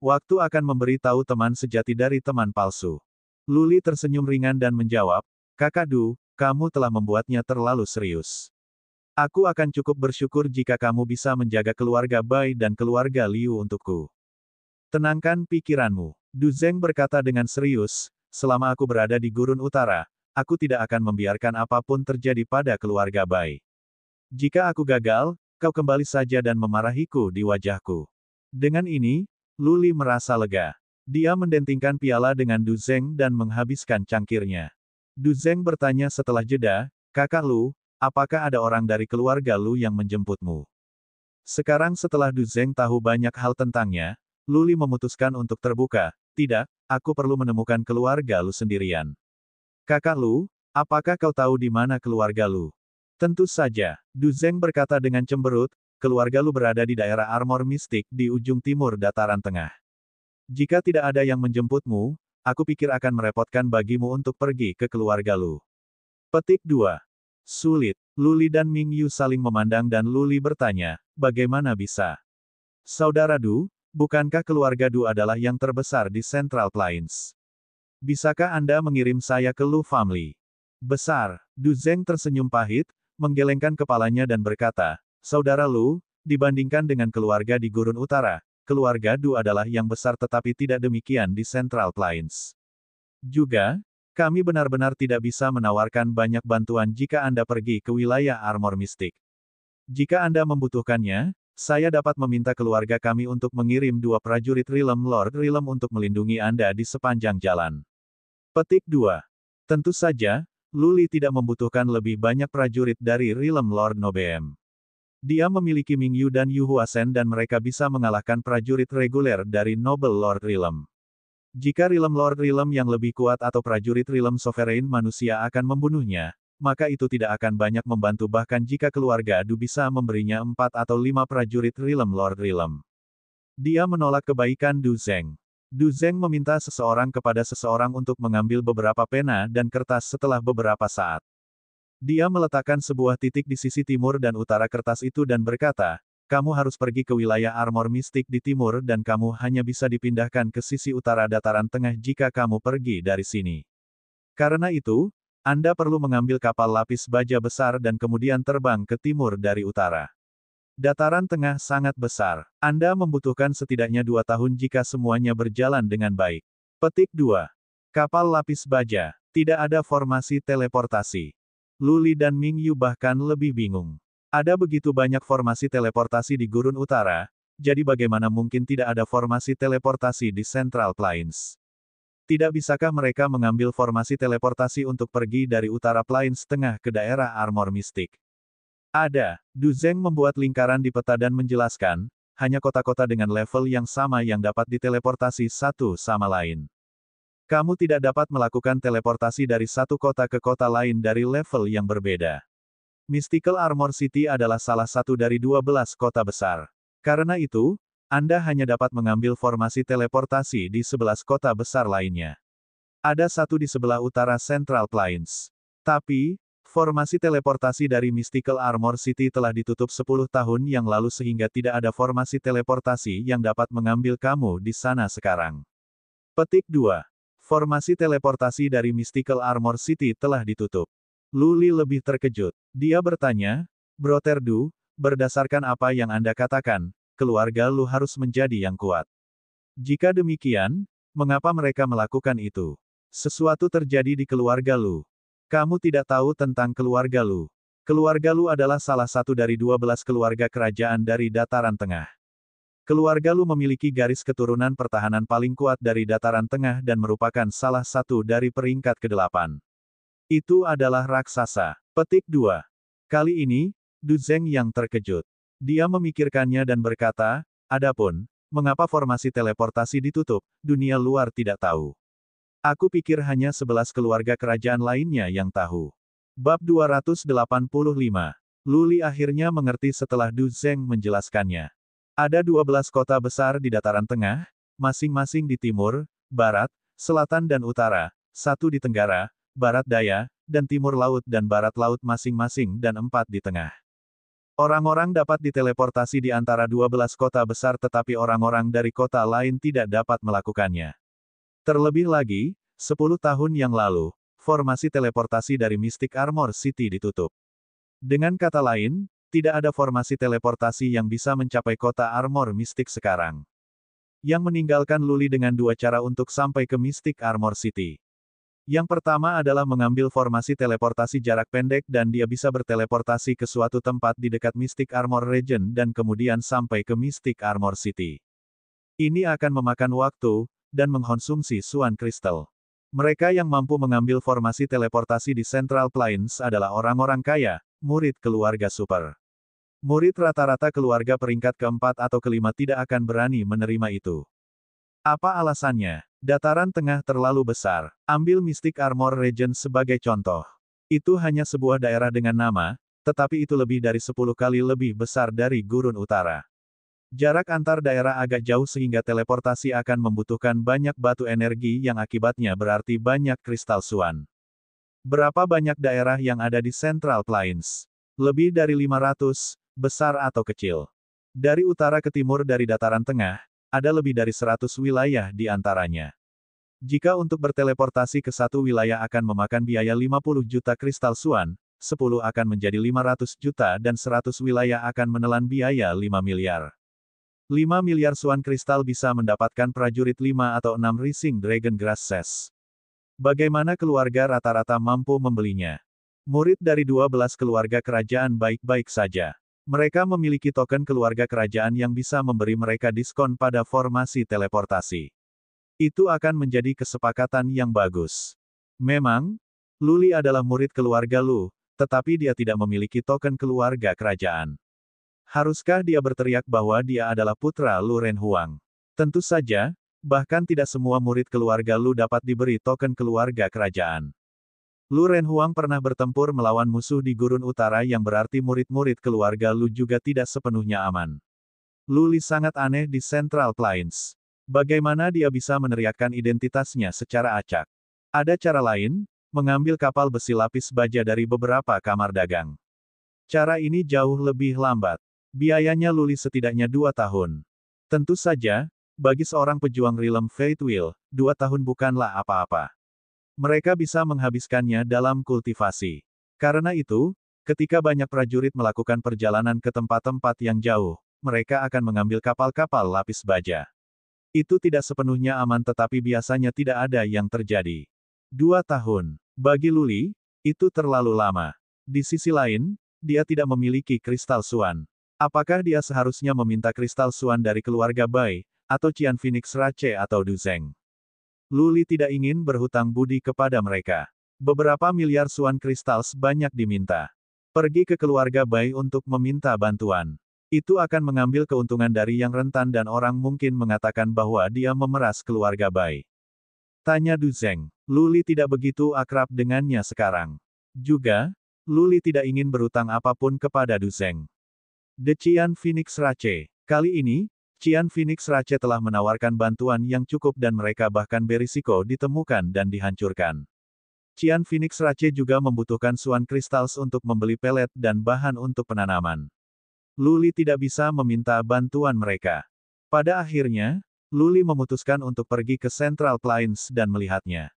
Waktu akan memberi tahu teman sejati dari teman palsu. Lu Li tersenyum ringan dan menjawab, "Kakak Du, kamu telah membuatnya terlalu serius. Aku akan cukup bersyukur jika kamu bisa menjaga keluarga Bai dan keluarga Liu untukku. Tenangkan pikiranmu." Du Zeng berkata dengan serius, "Selama aku berada di Gurun Utara, aku tidak akan membiarkan apapun terjadi pada keluarga Bai. Jika aku gagal, kau kembali saja dan memarahiku di wajahku." Dengan ini, Lu Li merasa lega. Dia mendentingkan piala dengan Du Zeng dan menghabiskan cangkirnya. Du Zeng bertanya setelah jeda, Kakak Lu, apakah ada orang dari keluarga Lu yang menjemputmu? Sekarang setelah Du Zeng tahu banyak hal tentangnya, Luli memutuskan untuk terbuka. Tidak, aku perlu menemukan keluarga Lu sendirian. Kakak Lu, apakah kau tahu di mana keluarga Lu? Tentu saja, Du Zeng berkata dengan cemberut, keluarga Lu berada di daerah Armor Mistik di ujung timur dataran tengah. Jika tidak ada yang menjemputmu, aku pikir akan merepotkan bagimu untuk pergi ke keluarga Lu. Petik 2. Sulit. Luli dan Ming Yu saling memandang dan Luli bertanya, bagaimana bisa? Saudara Du, bukankah keluarga Du adalah yang terbesar di Central Plains? Bisakah Anda mengirim saya ke Lu Family? Besar. Du Zeng tersenyum pahit, menggelengkan kepalanya dan berkata, Saudara Lu, dibandingkan dengan keluarga di Gurun Utara, keluarga Du adalah yang besar tetapi tidak demikian di Central Plains. Juga, kami benar-benar tidak bisa menawarkan banyak bantuan jika Anda pergi ke wilayah Armor Mistik. Jika Anda membutuhkannya, saya dapat meminta keluarga kami untuk mengirim 2 prajurit Realm Lord Realm untuk melindungi Anda di sepanjang jalan. Petik 2. Tentu saja, Luli tidak membutuhkan lebih banyak prajurit dari Realm Lord Nobeem. Dia memiliki Ming Yu dan Yu Huasen dan mereka bisa mengalahkan prajurit reguler dari Noble Lord Realm. Jika Realm Lord Realm yang lebih kuat atau prajurit Realm Sovereign manusia akan membunuhnya, maka itu tidak akan banyak membantu bahkan jika keluarga Du bisa memberinya 4 atau 5 prajurit Realm Lord Realm. Dia menolak kebaikan Du Zeng. Du Zeng meminta seseorang kepada seseorang untuk mengambil beberapa pena dan kertas setelah beberapa saat. Dia meletakkan sebuah titik di sisi timur dan utara kertas itu dan berkata, kamu harus pergi ke wilayah Armor Mistik di timur dan kamu hanya bisa dipindahkan ke sisi utara dataran tengah jika kamu pergi dari sini. Karena itu, Anda perlu mengambil kapal lapis baja besar dan kemudian terbang ke timur dari utara. Dataran tengah sangat besar. Anda membutuhkan setidaknya 2 tahun jika semuanya berjalan dengan baik. Petik 2. Kapal lapis baja. Tidak ada formasi teleportasi. Luli dan Ming Yu bahkan lebih bingung. Ada begitu banyak formasi teleportasi di Gurun Utara, jadi bagaimana mungkin tidak ada formasi teleportasi di Central Plains? Tidak bisakah mereka mengambil formasi teleportasi untuk pergi dari Utara Plains Tengah ke daerah Armor Mistik? Ada. Du Zeng membuat lingkaran di peta dan menjelaskan, hanya kota-kota dengan level yang sama yang dapat diteleportasi satu sama lain. Kamu tidak dapat melakukan teleportasi dari satu kota ke kota lain dari level yang berbeda. Mystical Armor City adalah salah satu dari 12 kota besar. Karena itu, Anda hanya dapat mengambil formasi teleportasi di 11 kota besar lainnya. Ada satu di sebelah utara Central Plains. Tapi, formasi teleportasi dari Mystical Armor City telah ditutup 10 tahun yang lalu sehingga tidak ada formasi teleportasi yang dapat mengambil kamu di sana sekarang. Petik 2. Formasi teleportasi dari Mystical Armor City telah ditutup. Luli lebih terkejut. Dia bertanya, Brother Du, berdasarkan apa yang Anda katakan, keluarga Lu harus menjadi yang kuat. Jika demikian, mengapa mereka melakukan itu? Sesuatu terjadi di keluarga Lu. Kamu tidak tahu tentang keluarga Lu. Keluarga Lu adalah salah satu dari 12 keluarga kerajaan dari Dataran Tengah. Keluarga Lu memiliki garis keturunan pertahanan paling kuat dari Dataran Tengah dan merupakan salah satu dari peringkat ke-8. Itu adalah raksasa. Petik 2. Kali ini, Du Zeng yang terkejut. Dia memikirkannya dan berkata, adapun, mengapa formasi teleportasi ditutup, dunia luar tidak tahu. Aku pikir hanya 11 keluarga kerajaan lainnya yang tahu. Bab 285. Luli akhirnya mengerti setelah Du Zeng menjelaskannya. Ada 12 kota besar di dataran tengah, masing-masing di timur, barat, selatan dan utara, satu di tenggara, barat daya, dan timur laut dan barat laut masing-masing dan 4 di tengah. Orang-orang dapat diteleportasi di antara 12 kota besar tetapi orang-orang dari kota lain tidak dapat melakukannya. Terlebih lagi, 10 tahun yang lalu, formasi teleportasi dari Mystic Armor City ditutup. Dengan kata lain, tidak ada formasi teleportasi yang bisa mencapai kota Armor Mistik sekarang. Yang meninggalkan Luli dengan 2 cara untuk sampai ke Mystic Armor City. Yang pertama adalah mengambil formasi teleportasi jarak pendek dan dia bisa berteleportasi ke suatu tempat di dekat Mystic Armor Region dan kemudian sampai ke Mystic Armor City. Ini akan memakan waktu, dan mengkonsumsi Suan Crystal. Mereka yang mampu mengambil formasi teleportasi di Central Plains adalah orang-orang kaya, murid keluarga super. Murid rata-rata keluarga peringkat keempat atau kelima tidak akan berani menerima itu. Apa alasannya? Dataran tengah terlalu besar. Ambil Mystic Armor Region sebagai contoh. Itu hanya sebuah daerah dengan nama, tetapi itu lebih dari 10 kali lebih besar dari Gurun Utara. Jarak antar daerah agak jauh sehingga teleportasi akan membutuhkan banyak batu energi yang akibatnya berarti banyak kristal suan. Berapa banyak daerah yang ada di Central Plains? Lebih dari 500, besar atau kecil. Dari utara ke timur dari dataran tengah, ada lebih dari 100 wilayah di antaranya. Jika untuk berteleportasi ke satu wilayah akan memakan biaya 50 juta kristal suan, 10 akan menjadi 500 juta dan 100 wilayah akan menelan biaya 5 miliar. 5 miliar suan kristal bisa mendapatkan prajurit 5 atau 6 Rising Dragon Grass Ses. Bagaimana keluarga rata-rata mampu membelinya? Murid dari 12 keluarga kerajaan baik-baik saja. Mereka memiliki token keluarga kerajaan yang bisa memberi mereka diskon pada formasi teleportasi. Itu akan menjadi kesepakatan yang bagus. Memang, Luli adalah murid keluarga Lu, tetapi dia tidak memiliki token keluarga kerajaan. Haruskah dia berteriak bahwa dia adalah putra Lu Renhuang? Tentu saja, bahkan tidak semua murid keluarga Lu dapat diberi token keluarga kerajaan. Lu Renhuang pernah bertempur melawan musuh di Gurun Utara yang berarti murid-murid keluarga Lu juga tidak sepenuhnya aman. Lu Li sangat aneh di Central Plains. Bagaimana dia bisa meneriakkan identitasnya secara acak? Ada cara lain, mengambil kapal besi lapis baja dari beberapa kamar dagang. Cara ini jauh lebih lambat. Biayanya Luli setidaknya 2 tahun. Tentu saja, bagi seorang pejuang Realm Fate Wheel, 2 tahun bukanlah apa-apa. Mereka bisa menghabiskannya dalam kultivasi. Karena itu, ketika banyak prajurit melakukan perjalanan ke tempat-tempat yang jauh, mereka akan mengambil kapal-kapal lapis baja. Itu tidak sepenuhnya aman tetapi biasanya tidak ada yang terjadi. 2 tahun. Bagi Luli, itu terlalu lama. Di sisi lain, dia tidak memiliki kristal suan. Apakah dia seharusnya meminta kristal suan dari keluarga Bai, atau Qian Phoenix Rache atau Du Zeng? Luli tidak ingin berhutang budi kepada mereka. Beberapa miliar suan kristal banyak diminta. Pergi ke keluarga Bai untuk meminta bantuan. Itu akan mengambil keuntungan dari yang rentan dan orang mungkin mengatakan bahwa dia memeras keluarga Bai. Tanya Du Zeng. Luli tidak begitu akrab dengannya sekarang. Juga, Luli tidak ingin berhutang apapun kepada Du Zeng. The Qian Phoenix Rache. Kali ini, Qian Phoenix Rache telah menawarkan bantuan yang cukup dan mereka bahkan berisiko ditemukan dan dihancurkan. Qian Phoenix Rache juga membutuhkan suan kristals untuk membeli pelet dan bahan untuk penanaman. Luli tidak bisa meminta bantuan mereka. Pada akhirnya, Luli memutuskan untuk pergi ke Central Plains dan melihatnya.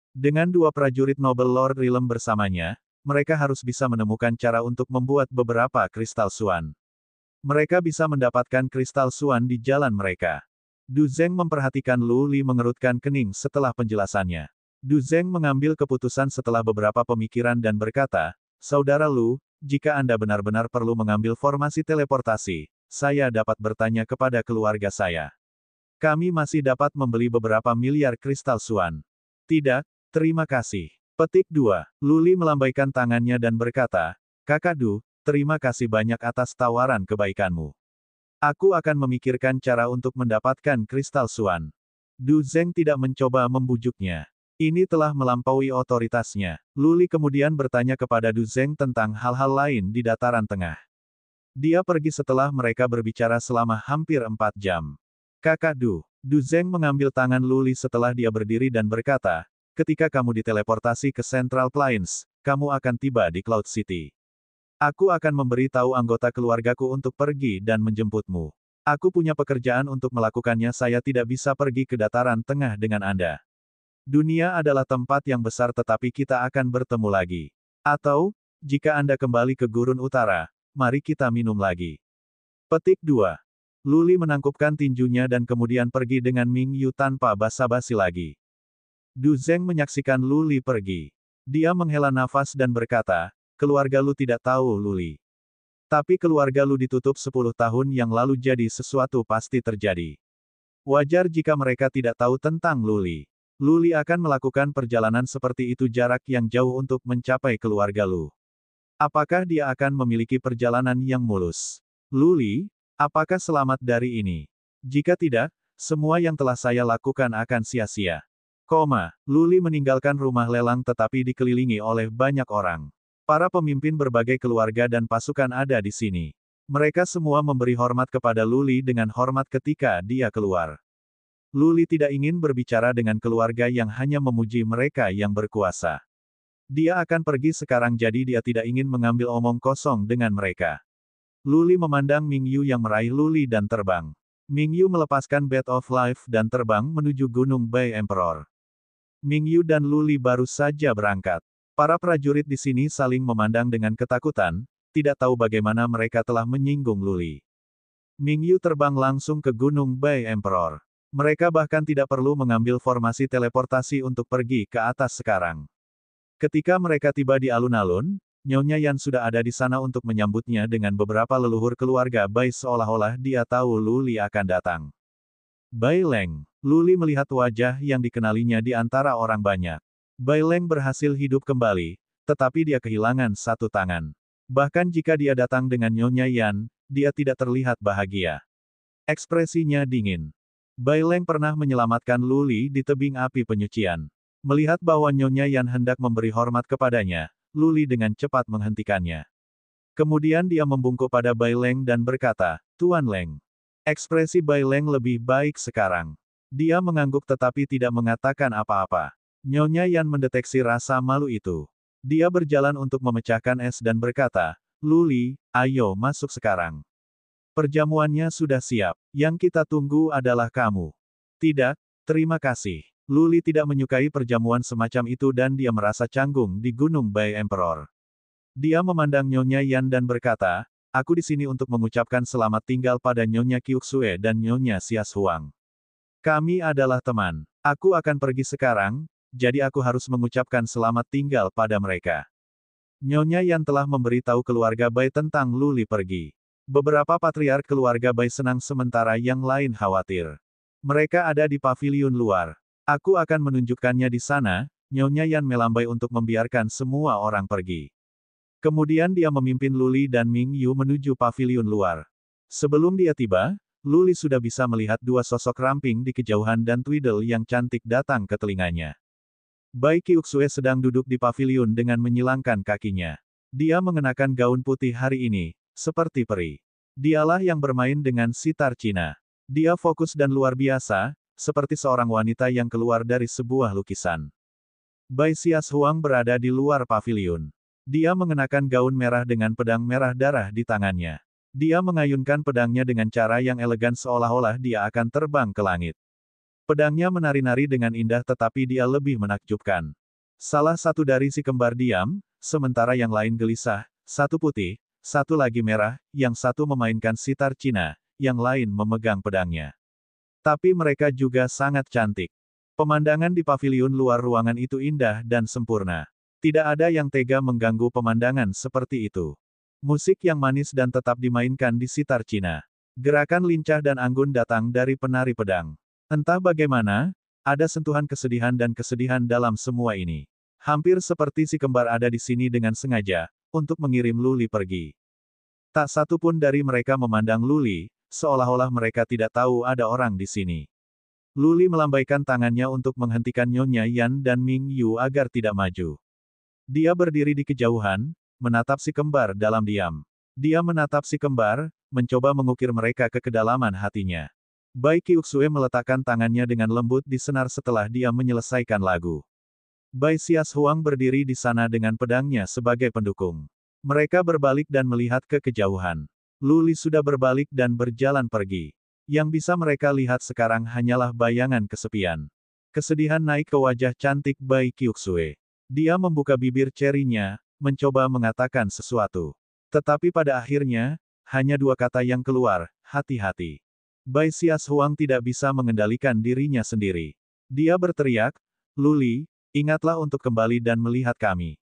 Dengan 2 prajurit Noble Lord Realm bersamanya, mereka harus bisa menemukan cara untuk membuat beberapa kristal suan. Mereka bisa mendapatkan kristal suan di jalan mereka. Du Zeng memperhatikan Lu Li mengerutkan kening setelah penjelasannya. Du Zeng mengambil keputusan setelah beberapa pemikiran dan berkata, Saudara Lu, jika Anda benar-benar perlu mengambil formasi teleportasi, saya dapat bertanya kepada keluarga saya. Kami masih dapat membeli beberapa miliar kristal suan. Tidak, terima kasih. Petik 2. Luli melambaikan tangannya dan berkata, Kakak Du, terima kasih banyak atas tawaran kebaikanmu. Aku akan memikirkan cara untuk mendapatkan kristal suan. Du Zeng tidak mencoba membujuknya. Ini telah melampaui otoritasnya. Luli kemudian bertanya kepada Du Zeng tentang hal-hal lain di dataran tengah. Dia pergi setelah mereka berbicara selama hampir 4 jam. Kakak Du. Du Zeng mengambil tangan Luli setelah dia berdiri dan berkata, ketika kamu diteleportasi ke Central Plains, kamu akan tiba di Cloud City. Aku akan memberi tahu anggota keluargaku untuk pergi dan menjemputmu. Aku punya pekerjaan untuk melakukannya. Saya tidak bisa pergi ke dataran tengah dengan Anda. Dunia adalah tempat yang besar tetapi kita akan bertemu lagi. Atau, jika Anda kembali ke Gurun Utara, mari kita minum lagi. Petik 2. Luli menangkupkan tinjunya dan kemudian pergi dengan Ming Yu tanpa basa-basi lagi. Du Zeng menyaksikan Luli pergi. Dia menghela nafas dan berkata, keluarga Lu tidak tahu Luli. Tapi keluarga Lu ditutup 10 tahun yang lalu jadi sesuatu pasti terjadi. Wajar jika mereka tidak tahu tentang Luli. Luli akan melakukan perjalanan seperti itu jarak yang jauh untuk mencapai keluarga Lu. Apakah dia akan memiliki perjalanan yang mulus? Luli, apakah selamat dari ini? Jika tidak, semua yang telah saya lakukan akan sia-sia. Luli meninggalkan rumah lelang tetapi dikelilingi oleh banyak orang. Para pemimpin berbagai keluarga dan pasukan ada di sini. Mereka semua memberi hormat kepada Luli dengan hormat ketika dia keluar. Luli tidak ingin berbicara dengan keluarga yang hanya memuji mereka yang berkuasa. Dia akan pergi sekarang jadi dia tidak ingin mengambil omong kosong dengan mereka. Luli memandang Mingyu yang meraih Luli dan terbang. Mingyu melepaskan Bat of Life dan terbang menuju Gunung Bai Emperor. Mingyu dan Luli baru saja berangkat. Para prajurit di sini saling memandang dengan ketakutan, tidak tahu bagaimana mereka telah menyinggung Luli. Mingyu terbang langsung ke Gunung Bai Emperor. Mereka bahkan tidak perlu mengambil formasi teleportasi untuk pergi ke atas sekarang. Ketika mereka tiba di alun-alun, Nyonya Yan sudah ada di sana untuk menyambutnya dengan beberapa leluhur keluarga Bai seolah-olah dia tahu Luli akan datang. Bai Leng. Luli melihat wajah yang dikenalinya di antara orang banyak. Bai Leng berhasil hidup kembali, tetapi dia kehilangan satu tangan. Bahkan jika dia datang dengan Nyonya Yan, dia tidak terlihat bahagia. Ekspresinya dingin. Bai Leng pernah menyelamatkan Luli di tebing api penyucian. Melihat bahwa Nyonya Yan hendak memberi hormat kepadanya, Luli dengan cepat menghentikannya. Kemudian dia membungkuk pada Bai Leng dan berkata, "Tuan Leng." Ekspresi Bai Leng lebih baik sekarang. Dia mengangguk tetapi tidak mengatakan apa-apa. Nyonya Yan mendeteksi rasa malu itu. Dia berjalan untuk memecahkan es dan berkata, "Luli, ayo masuk sekarang. Perjamuannya sudah siap. Yang kita tunggu adalah kamu." "Tidak, terima kasih." Luli tidak menyukai perjamuan semacam itu dan dia merasa canggung di Gunung Bai Emperor. Dia memandang Nyonya Yan dan berkata, "Aku di sini untuk mengucapkan selamat tinggal pada Nyonya Qiuxue dan Nyonya Xias Huang. Kami adalah teman. Aku akan pergi sekarang, jadi aku harus mengucapkan selamat tinggal pada mereka." Nyonya Yan telah memberitahu keluarga Bai tentang Luli pergi. Beberapa patriark keluarga Bai senang sementara yang lain khawatir. Mereka ada di paviliun luar. "Aku akan menunjukkannya di sana." Nyonya Yan melambai untuk membiarkan semua orang pergi. Kemudian dia memimpin Luli dan Ming Yu menuju paviliun luar. Sebelum dia tiba, Luli sudah bisa melihat dua sosok ramping di kejauhan dan Tweedle yang cantik datang ke telinganya. Bai Qiuxue sedang duduk di paviliun dengan menyilangkan kakinya. Dia mengenakan gaun putih hari ini, seperti peri. Dialah yang bermain dengan sitar Cina. Dia fokus dan luar biasa, seperti seorang wanita yang keluar dari sebuah lukisan. Bai Xias Huang berada di luar paviliun. Dia mengenakan gaun merah dengan pedang merah darah di tangannya. Dia mengayunkan pedangnya dengan cara yang elegan seolah-olah dia akan terbang ke langit. Pedangnya menari-nari dengan indah tetapi dia lebih menakjubkan. Salah satu dari si kembar diam, sementara yang lain gelisah, satu putih, satu lagi merah, yang satu memainkan sitar Cina, yang lain memegang pedangnya. Tapi mereka juga sangat cantik. Pemandangan di paviliun luar ruangan itu indah dan sempurna. Tidak ada yang tega mengganggu pemandangan seperti itu. Musik yang manis dan tetap dimainkan di sitar Cina. Gerakan lincah dan anggun datang dari penari pedang. Entah bagaimana, ada sentuhan kesedihan dan kesedihan dalam semua ini. Hampir seperti si kembar ada di sini dengan sengaja, untuk mengirim Luli pergi. Tak satu pun dari mereka memandang Luli, seolah-olah mereka tidak tahu ada orang di sini. Luli melambaikan tangannya untuk menghentikan Nyonya Yan dan Ming Yu agar tidak maju. Dia berdiri di kejauhan, menatap si kembar dalam diam. Dia menatap si kembar, mencoba mengukir mereka ke kedalaman hatinya. Bai Qiuxue meletakkan tangannya dengan lembut di senar setelah dia menyelesaikan lagu. Bai Xias Huang berdiri di sana dengan pedangnya sebagai pendukung. Mereka berbalik dan melihat ke kejauhan. Luli sudah berbalik dan berjalan pergi. Yang bisa mereka lihat sekarang hanyalah bayangan kesepian. Kesedihan naik ke wajah cantik Bai Qiuxue. Dia membuka bibir cerinya, mencoba mengatakan sesuatu. Tetapi pada akhirnya, hanya dua kata yang keluar, hati-hati. Bai Xias Huang tidak bisa mengendalikan dirinya sendiri. Dia berteriak, "Luli, ingatlah untuk kembali dan melihat kami.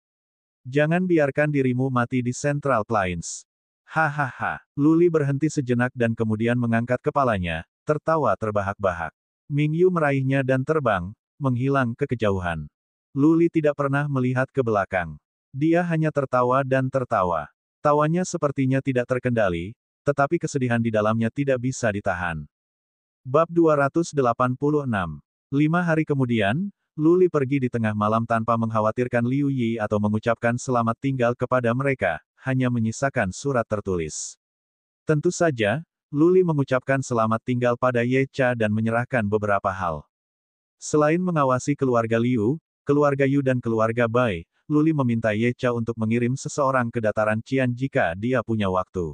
Jangan biarkan dirimu mati di Central Plains." Hahaha. Luli berhenti sejenak dan kemudian mengangkat kepalanya, tertawa terbahak-bahak. Ming Yu meraihnya dan terbang, menghilang ke kejauhan. Lu Li tidak pernah melihat ke belakang. Dia hanya tertawa dan tertawa. Tawanya sepertinya tidak terkendali, tetapi kesedihan di dalamnya tidak bisa ditahan. Bab 286. 5 hari kemudian, Lu Li pergi di tengah malam tanpa mengkhawatirkan Liu Yi atau mengucapkan selamat tinggal kepada mereka, hanya menyisakan surat tertulis. Tentu saja, Lu Li mengucapkan selamat tinggal pada Ye Cha dan menyerahkan beberapa hal. Selain mengawasi keluarga Liu, keluarga Yu dan keluarga Bai, Lu Li meminta Ye Cha untuk mengirim seseorang ke dataran Qian jika dia punya waktu.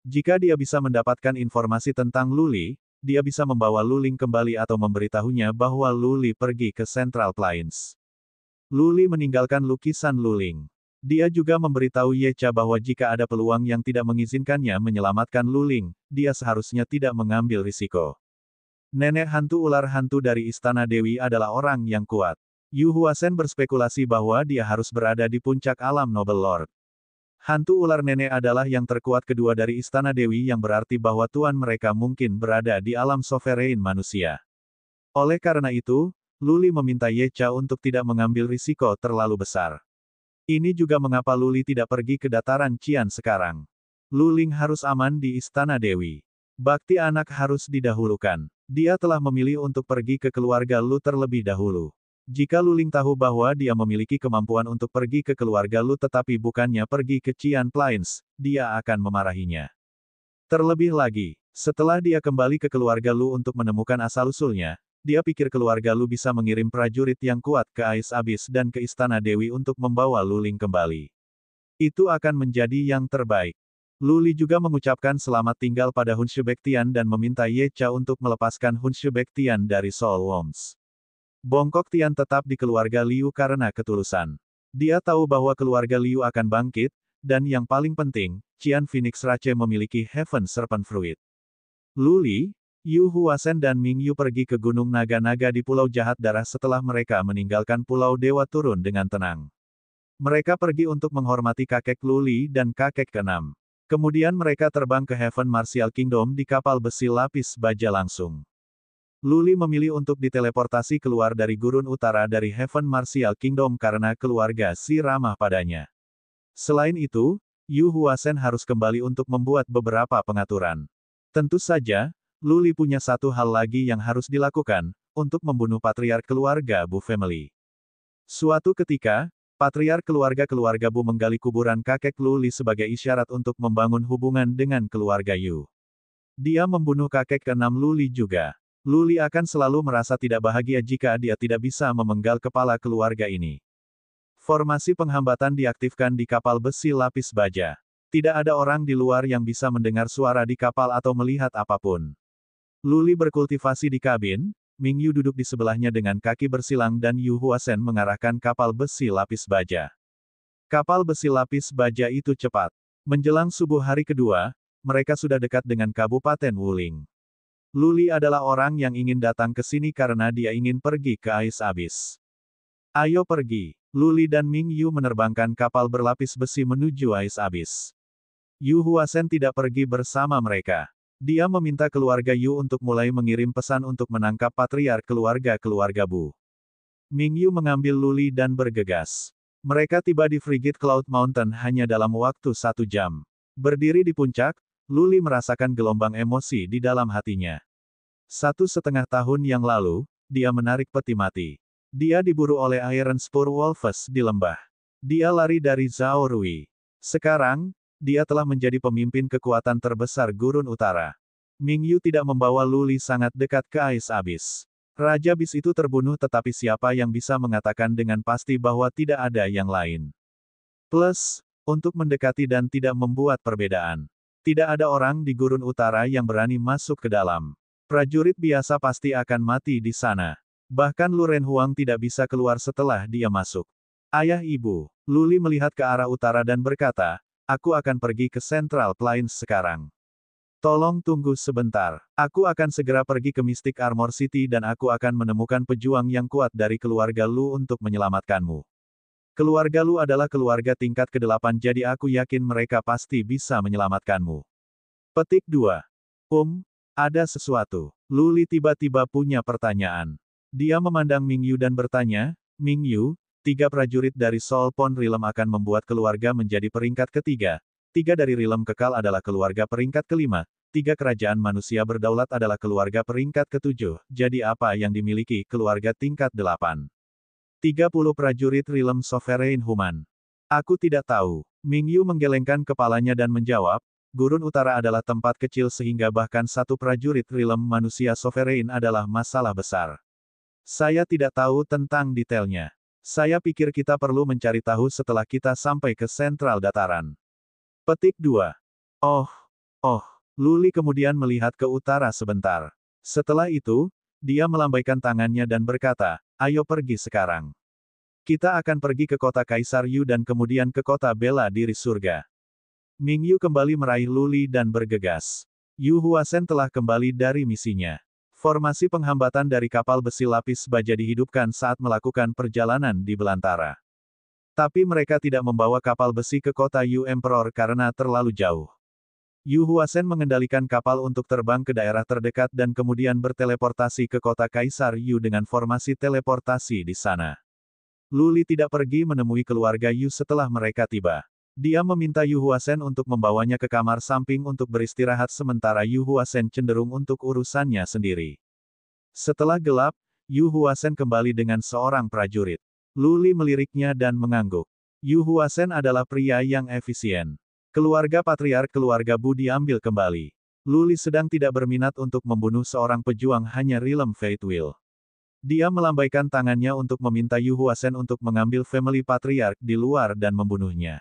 Jika dia bisa mendapatkan informasi tentang Lu Li, dia bisa membawa Lu Ling kembali atau memberitahunya bahwa Lu Li pergi ke Central Plains. Lu Li meninggalkan lukisan Lu Ling. Dia juga memberitahu Ye Cha bahwa jika ada peluang yang tidak mengizinkannya menyelamatkan Lu Ling, dia seharusnya tidak mengambil risiko. Nenek hantu ular hantu dari Istana Dewi adalah orang yang kuat. Yu Huasen berspekulasi bahwa dia harus berada di puncak alam Noble Lord. Hantu ular nenek adalah yang terkuat kedua dari Istana Dewi yang berarti bahwa tuan mereka mungkin berada di alam sovereign manusia. Oleh karena itu, Lu Li meminta Ye Cha untuk tidak mengambil risiko terlalu besar. Ini juga mengapa Lu Li tidak pergi ke dataran Qian sekarang. Lu Ling harus aman di Istana Dewi. Bakti anak harus didahulukan. Dia telah memilih untuk pergi ke keluarga Lu terlebih dahulu. Jika Lu Ling tahu bahwa dia memiliki kemampuan untuk pergi ke keluarga Lu tetapi bukannya pergi ke Qian Plains, dia akan memarahinya. Terlebih lagi, setelah dia kembali ke keluarga Lu untuk menemukan asal-usulnya, dia pikir keluarga Lu bisa mengirim prajurit yang kuat ke Ais Abyss dan ke Istana Dewi untuk membawa Lu Ling kembali. Itu akan menjadi yang terbaik. Lu Li juga mengucapkan selamat tinggal pada Hun Shubektian dan meminta Ye Cha untuk melepaskan Hun Shubektian dari Soul Worms. Bongkok Tian tetap di keluarga Liu karena ketulusan. Dia tahu bahwa keluarga Liu akan bangkit, dan yang paling penting, Qian Phoenix Rache memiliki Heaven Serpent Fruit. Lu Li, Yu Huasen dan Ming Yu pergi ke Gunung Naga-Naga di Pulau Jahat Darah setelah mereka meninggalkan Pulau Dewa Turun dengan tenang. Mereka pergi untuk menghormati kakek Lu Li dan kakek keenam. Kemudian mereka terbang ke Heaven Martial Kingdom di kapal besi lapis baja langsung. Lu Li memilih untuk diteleportasi keluar dari gurun utara dari Heaven Martial Kingdom karena keluarga Si ramah padanya. Selain itu, Yu Huasen harus kembali untuk membuat beberapa pengaturan. Tentu saja, Lu Li punya satu hal lagi yang harus dilakukan, untuk membunuh patriark keluarga Bu Family. Suatu ketika, patriark keluarga Bu menggali kuburan kakek Lu Li sebagai isyarat untuk membangun hubungan dengan keluarga Yu. Dia membunuh kakek keenam Lu Li juga. Lu Li akan selalu merasa tidak bahagia jika dia tidak bisa memenggal kepala keluarga ini. Formasi penghambatan diaktifkan di kapal besi lapis baja. Tidak ada orang di luar yang bisa mendengar suara di kapal atau melihat apapun. Lu Li berkultivasi di kabin, Ming Yu duduk di sebelahnya dengan kaki bersilang dan Yu Huasen mengarahkan kapal besi lapis baja. Kapal besi lapis baja itu cepat. Menjelang subuh hari kedua, mereka sudah dekat dengan Kabupaten Wuling. Lu Li adalah orang yang ingin datang ke sini karena dia ingin pergi ke Ais Abyss. Ayo pergi. Lu Li dan Ming Yu menerbangkan kapal berlapis besi menuju Ais Abyss. Yu Huasen tidak pergi bersama mereka. Dia meminta keluarga Yu untuk mulai mengirim pesan untuk menangkap patriark keluarga Bu. Ming Yu mengambil Lu Li dan bergegas. Mereka tiba di Frigid Cloud Mountain hanya dalam waktu 1 jam. Berdiri di puncak, Lu Li merasakan gelombang emosi di dalam hatinya. 1,5 tahun yang lalu, dia menarik peti mati. Dia diburu oleh Iron Spur Wolves di lembah. Dia lari dari Zhao Rui. Sekarang, dia telah menjadi pemimpin kekuatan terbesar Gurun Utara. Ming Yu tidak membawa Lu Li sangat dekat ke Ais Abyss. Raja Bis itu terbunuh tetapi siapa yang bisa mengatakan dengan pasti bahwa tidak ada yang lain. Plus, untuk mendekati dan tidak membuat perbedaan. Tidak ada orang di Gurun Utara yang berani masuk ke dalam. Prajurit biasa pasti akan mati di sana. Bahkan Lu Renhuang tidak bisa keluar setelah dia masuk. Ayah ibu, Lu Li melihat ke arah utara dan berkata, aku akan pergi ke Central Plains sekarang. Tolong tunggu sebentar. Aku akan segera pergi ke Mystic Armor City dan aku akan menemukan pejuang yang kuat dari keluarga Lu untuk menyelamatkanmu. Keluarga Lu adalah keluarga tingkat ke-8 jadi aku yakin mereka pasti bisa menyelamatkanmu. Petik 2. Ada sesuatu. Lu Li tiba-tiba punya pertanyaan. Dia memandang Ming Yu dan bertanya, Ming Yu, 3 prajurit dari Soul Pond Realm akan membuat keluarga menjadi peringkat ketiga. 3 dari Realm Kekal adalah keluarga peringkat kelima. 3 kerajaan manusia berdaulat adalah keluarga peringkat ketujuh. Jadi apa yang dimiliki keluarga tingkat 8? 30 prajurit Realm Sovereign Human. Aku tidak tahu. Ming Yu menggelengkan kepalanya dan menjawab, Gurun Utara adalah tempat kecil sehingga bahkan satu prajurit Realm Manusia Sovereign adalah masalah besar. Saya tidak tahu tentang detailnya. Saya pikir kita perlu mencari tahu setelah kita sampai ke sentral dataran. Petik 2. Oh. Luli kemudian melihat ke utara sebentar. Setelah itu, dia melambaikan tangannya dan berkata, ayo pergi sekarang. Kita akan pergi ke kota Kaisar Yu dan kemudian ke kota bela diri surga. Ming Yu kembali meraih Luli dan bergegas. Yu Huasen telah kembali dari misinya. Formasi penghambatan dari kapal besi lapis baja dihidupkan saat melakukan perjalanan di belantara. Tapi mereka tidak membawa kapal besi ke kota Yu Emperor karena terlalu jauh. Yu Huasen mengendalikan kapal untuk terbang ke daerah terdekat dan kemudian berteleportasi ke kota Kaisar Yu dengan formasi teleportasi di sana. Luli tidak pergi menemui keluarga Yu setelah mereka tiba. Dia meminta Yu Huasen untuk membawanya ke kamar samping untuk beristirahat sementara Yu Huasen cenderung untuk urusannya sendiri. Setelah gelap, Yu Huasen kembali dengan seorang prajurit. Luli meliriknya dan mengangguk. Yu Huasen adalah pria yang efisien. Keluarga patriark keluarga Bu diambil kembali. Luli sedang tidak berminat untuk membunuh seorang pejuang hanya Realm Fate Will. Dia melambaikan tangannya untuk meminta Yu Huasen untuk mengambil family patriark di luar dan membunuhnya.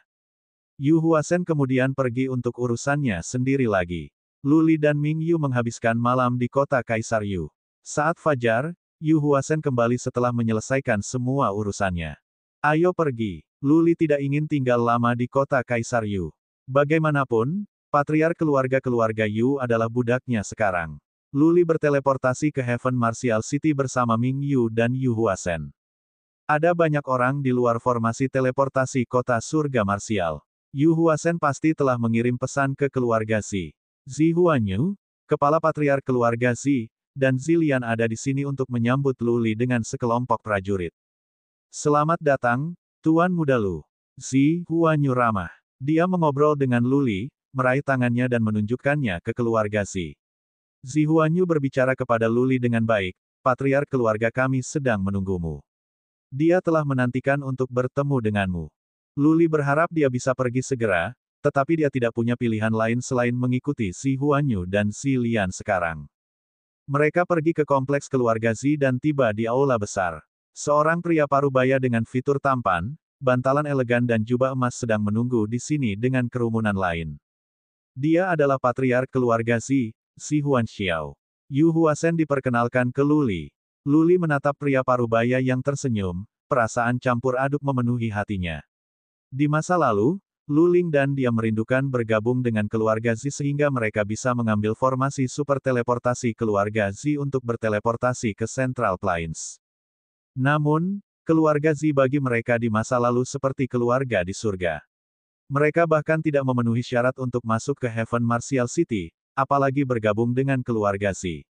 Yu Huasen kemudian pergi untuk urusannya sendiri lagi. Luli dan Ming Yu menghabiskan malam di kota Kaisar Yu. Saat fajar, Yu Huasen kembali setelah menyelesaikan semua urusannya. Ayo pergi. Luli tidak ingin tinggal lama di kota Kaisar Yu. Bagaimanapun, patriark keluarga Yu adalah budaknya sekarang. Luli berteleportasi ke Heaven Martial City bersama Ming Yu dan Yu Huasen. Ada banyak orang di luar formasi teleportasi kota surga marsial. Yu Huasen pasti telah mengirim pesan ke keluarga Zi. Zi Huanyu, kepala patriark keluarga Zi, dan Zilian ada di sini untuk menyambut Luli dengan sekelompok prajurit. Selamat datang, Tuan Muda Lu. Zi Huanyu ramah. Dia mengobrol dengan Luli, meraih tangannya dan menunjukkannya ke keluarga Zi. Zi Huanyu berbicara kepada Luli dengan baik, patriark keluarga kami sedang menunggumu. Dia telah menantikan untuk bertemu denganmu. Luli berharap dia bisa pergi segera, tetapi dia tidak punya pilihan lain selain mengikuti Zi Huanyu dan Zi Lian sekarang. Mereka pergi ke kompleks keluarga Zi dan tiba di aula besar. Seorang pria parubaya dengan fitur tampan, bantalan elegan dan jubah emas sedang menunggu di sini dengan kerumunan lain. Dia adalah patriark keluarga Zi, Zi Huanxiao. Yu Huasen diperkenalkan ke Luli. Luli menatap pria parubaya yang tersenyum, perasaan campur aduk memenuhi hatinya. Di masa lalu, Luling dan dia merindukan bergabung dengan keluarga Zi sehingga mereka bisa mengambil formasi super teleportasi keluarga Zi untuk berteleportasi ke Central Plains. Namun, keluarga Zi bagi mereka di masa lalu seperti keluarga di surga. Mereka bahkan tidak memenuhi syarat untuk masuk ke Heaven Martial City, apalagi bergabung dengan keluarga Zi.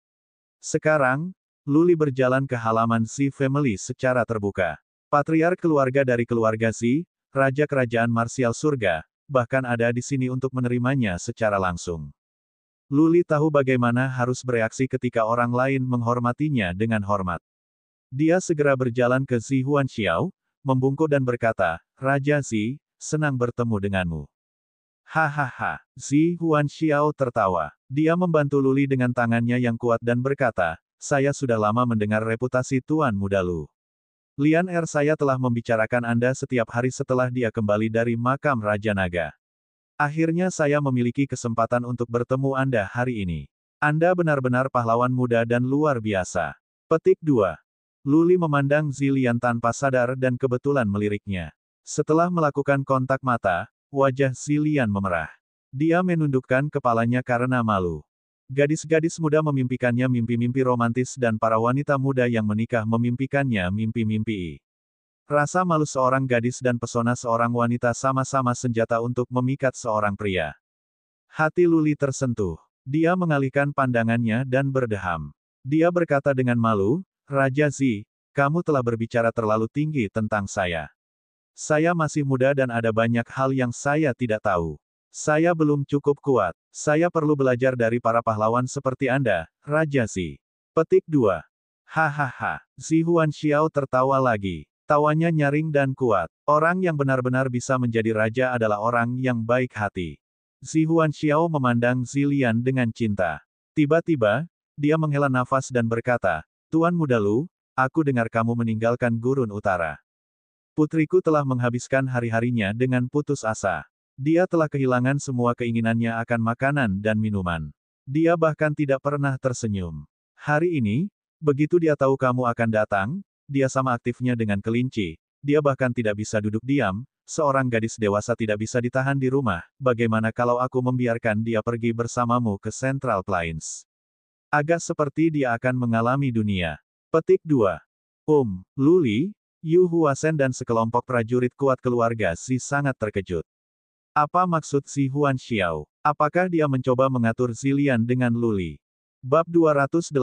Sekarang, Luli berjalan ke halaman Zi Family secara terbuka. Patriark keluarga dari keluarga Zi, Raja Kerajaan Marsial Surga, bahkan ada di sini untuk menerimanya secara langsung. Luli tahu bagaimana harus bereaksi ketika orang lain menghormatinya dengan hormat. Dia segera berjalan ke Zi Huanxiao, membungkuk dan berkata, Raja Zi, senang bertemu denganmu. Hahaha, Zi Huanxiao tertawa. Dia membantu Luli dengan tangannya yang kuat dan berkata, saya sudah lama mendengar reputasi Tuan Muda Lu. Lian saya telah membicarakan Anda setiap hari setelah dia kembali dari makam Raja Naga. Akhirnya saya memiliki kesempatan untuk bertemu Anda hari ini. Anda benar-benar pahlawan muda dan luar biasa. Petik 2. Luli memandang Zilian tanpa sadar dan kebetulan meliriknya. Setelah melakukan kontak mata, wajah Zilian memerah. Dia menundukkan kepalanya karena malu. Gadis-gadis muda memimpikannya mimpi-mimpi romantis dan para wanita muda yang menikah memimpikannya mimpi-mimpi. Rasa malu seorang gadis dan pesona seorang wanita sama-sama senjata untuk memikat seorang pria. Hati Luli tersentuh. Dia mengalihkan pandangannya dan berdeham. Dia berkata dengan malu, Raja Zi, kamu telah berbicara terlalu tinggi tentang saya. Saya masih muda dan ada banyak hal yang saya tidak tahu. Saya belum cukup kuat. Saya perlu belajar dari para pahlawan seperti Anda, Raja Zi. Petik 2. Hahaha. Zi Huanxiao tertawa lagi. Tawanya nyaring dan kuat. Orang yang benar-benar bisa menjadi raja adalah orang yang baik hati. Zi Huanxiao memandang Zilian dengan cinta. Tiba-tiba, dia menghela nafas dan berkata, Tuan Muda Lu, aku dengar kamu meninggalkan Gurun Utara. Putriku telah menghabiskan hari-harinya dengan putus asa. Dia telah kehilangan semua keinginannya akan makanan dan minuman. Dia bahkan tidak pernah tersenyum. Hari ini, begitu dia tahu kamu akan datang, dia sama aktifnya dengan kelinci. Dia bahkan tidak bisa duduk diam, seorang gadis dewasa tidak bisa ditahan di rumah. Bagaimana kalau aku membiarkan dia pergi bersamamu ke Central Plains? Agak seperti dia akan mengalami dunia. Petik 2. Luli, Yu Huasen dan sekelompok prajurit kuat keluarga Zi sangat terkejut. Apa maksud Zi Huanxiao? Apakah dia mencoba mengatur Zilian dengan Luli? Bab 287.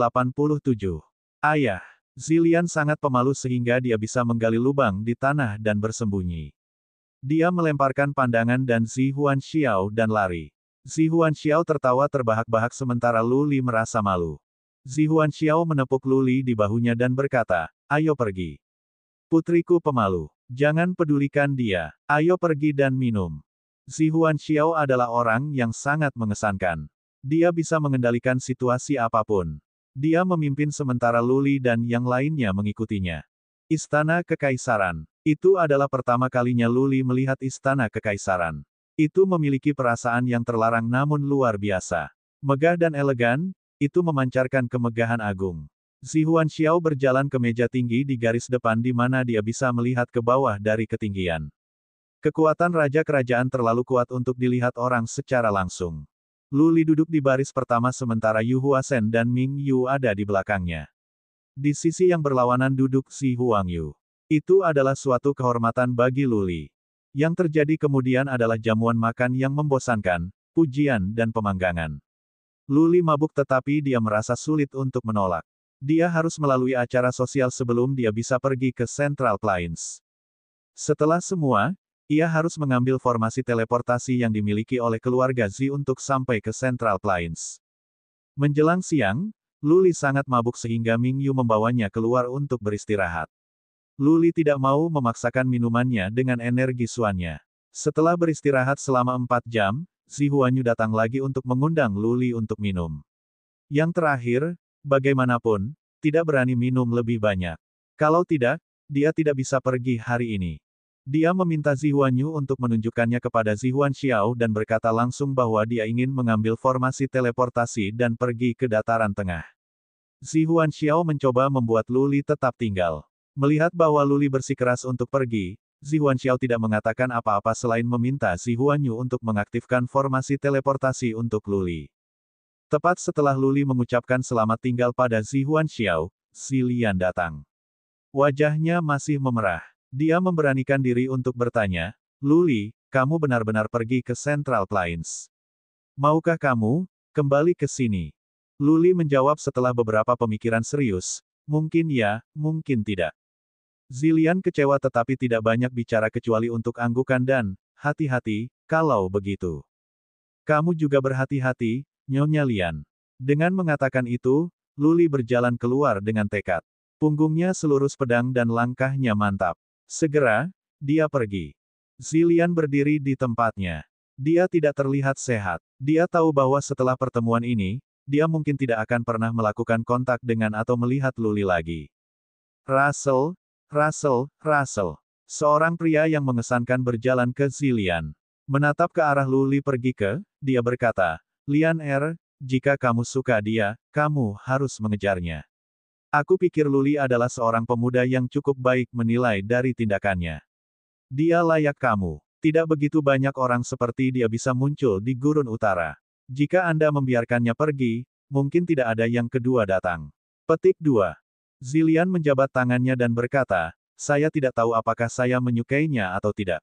Ayah. Zilian sangat pemalu sehingga dia bisa menggali lubang di tanah dan bersembunyi. Dia melemparkan pandangan dan Zi Huanxiao dan lari. Zi Huanxiao tertawa terbahak-bahak sementara Luli merasa malu. Zi Huanxiao menepuk Luli di bahunya dan berkata, ayo pergi. Putriku pemalu. Jangan pedulikan dia. Ayo pergi dan minum. Zi Huanxiao adalah orang yang sangat mengesankan. Dia bisa mengendalikan situasi apapun. Dia memimpin sementara Luli dan yang lainnya mengikutinya. Istana Kekaisaran. Itu adalah pertama kalinya Luli melihat Istana Kekaisaran. Itu memiliki perasaan yang terlarang namun luar biasa. Megah dan elegan, itu memancarkan kemegahan agung. Zi Huanxiao berjalan ke meja tinggi di garis depan di mana dia bisa melihat ke bawah dari ketinggian. Kekuatan Raja Kerajaan terlalu kuat untuk dilihat orang secara langsung. Luli duduk di baris pertama sementara Yu Huasen dan Ming Yu ada di belakangnya. Di sisi yang berlawanan duduk Zi Huangyu. Itu adalah suatu kehormatan bagi Luli. Yang terjadi kemudian adalah jamuan makan yang membosankan, pujian dan pemanggangan. Luli mabuk tetapi dia merasa sulit untuk menolak. Dia harus melalui acara sosial sebelum dia bisa pergi ke Central Plains. Setelah semua, ia harus mengambil formasi teleportasi yang dimiliki oleh keluarga Zi untuk sampai ke Central Plains. Menjelang siang, Luli sangat mabuk sehingga Ming Yu membawanya keluar untuk beristirahat. Luli tidak mau memaksakan minumannya dengan energi suannya. Setelah beristirahat selama 4 jam, Zi Huanyu datang lagi untuk mengundang Luli untuk minum. Yang terakhir, bagaimanapun, tidak berani minum lebih banyak. Kalau tidak, dia tidak bisa pergi hari ini. Dia meminta Zi Huanyu untuk menunjukkannya kepada Zi Huanxiao dan berkata langsung bahwa dia ingin mengambil formasi teleportasi dan pergi ke dataran tengah. Zi Huanxiao mencoba membuat Luli tetap tinggal. Melihat bahwa Luli bersikeras untuk pergi, Zi Huanxiao tidak mengatakan apa-apa selain meminta Zi Huanyu untuk mengaktifkan formasi teleportasi untuk Luli. Tepat setelah Luli mengucapkan selamat tinggal pada Zi Huanxiao, Zilian datang. Wajahnya masih memerah. Dia memberanikan diri untuk bertanya, Luli, kamu benar-benar pergi ke Central Plains. Maukah kamu kembali ke sini? Luli menjawab setelah beberapa pemikiran serius, mungkin ya, mungkin tidak. Zilian kecewa tetapi tidak banyak bicara kecuali untuk anggukan dan, hati-hati, kalau begitu. Kamu juga berhati-hati, Nyonya Lian. Dengan mengatakan itu, Luli berjalan keluar dengan tekad. Punggungnya selurus pedang dan langkahnya mantap. Segera, dia pergi. Zilian berdiri di tempatnya. Dia tidak terlihat sehat. Dia tahu bahwa setelah pertemuan ini, dia mungkin tidak akan pernah melakukan kontak dengan atau melihat Luli lagi. Russell. Seorang pria yang mengesankan berjalan ke Zilian. Menatap ke arah Luli pergi ke, dia berkata, Lian jika kamu suka dia, kamu harus mengejarnya. Aku pikir Luli adalah seorang pemuda yang cukup baik menilai dari tindakannya. Dia layak kamu. Tidak begitu banyak orang seperti dia bisa muncul di Gurun Utara. Jika Anda membiarkannya pergi, mungkin tidak ada yang kedua datang. Petik 2. Zilian menjabat tangannya dan berkata, saya tidak tahu apakah saya menyukainya atau tidak.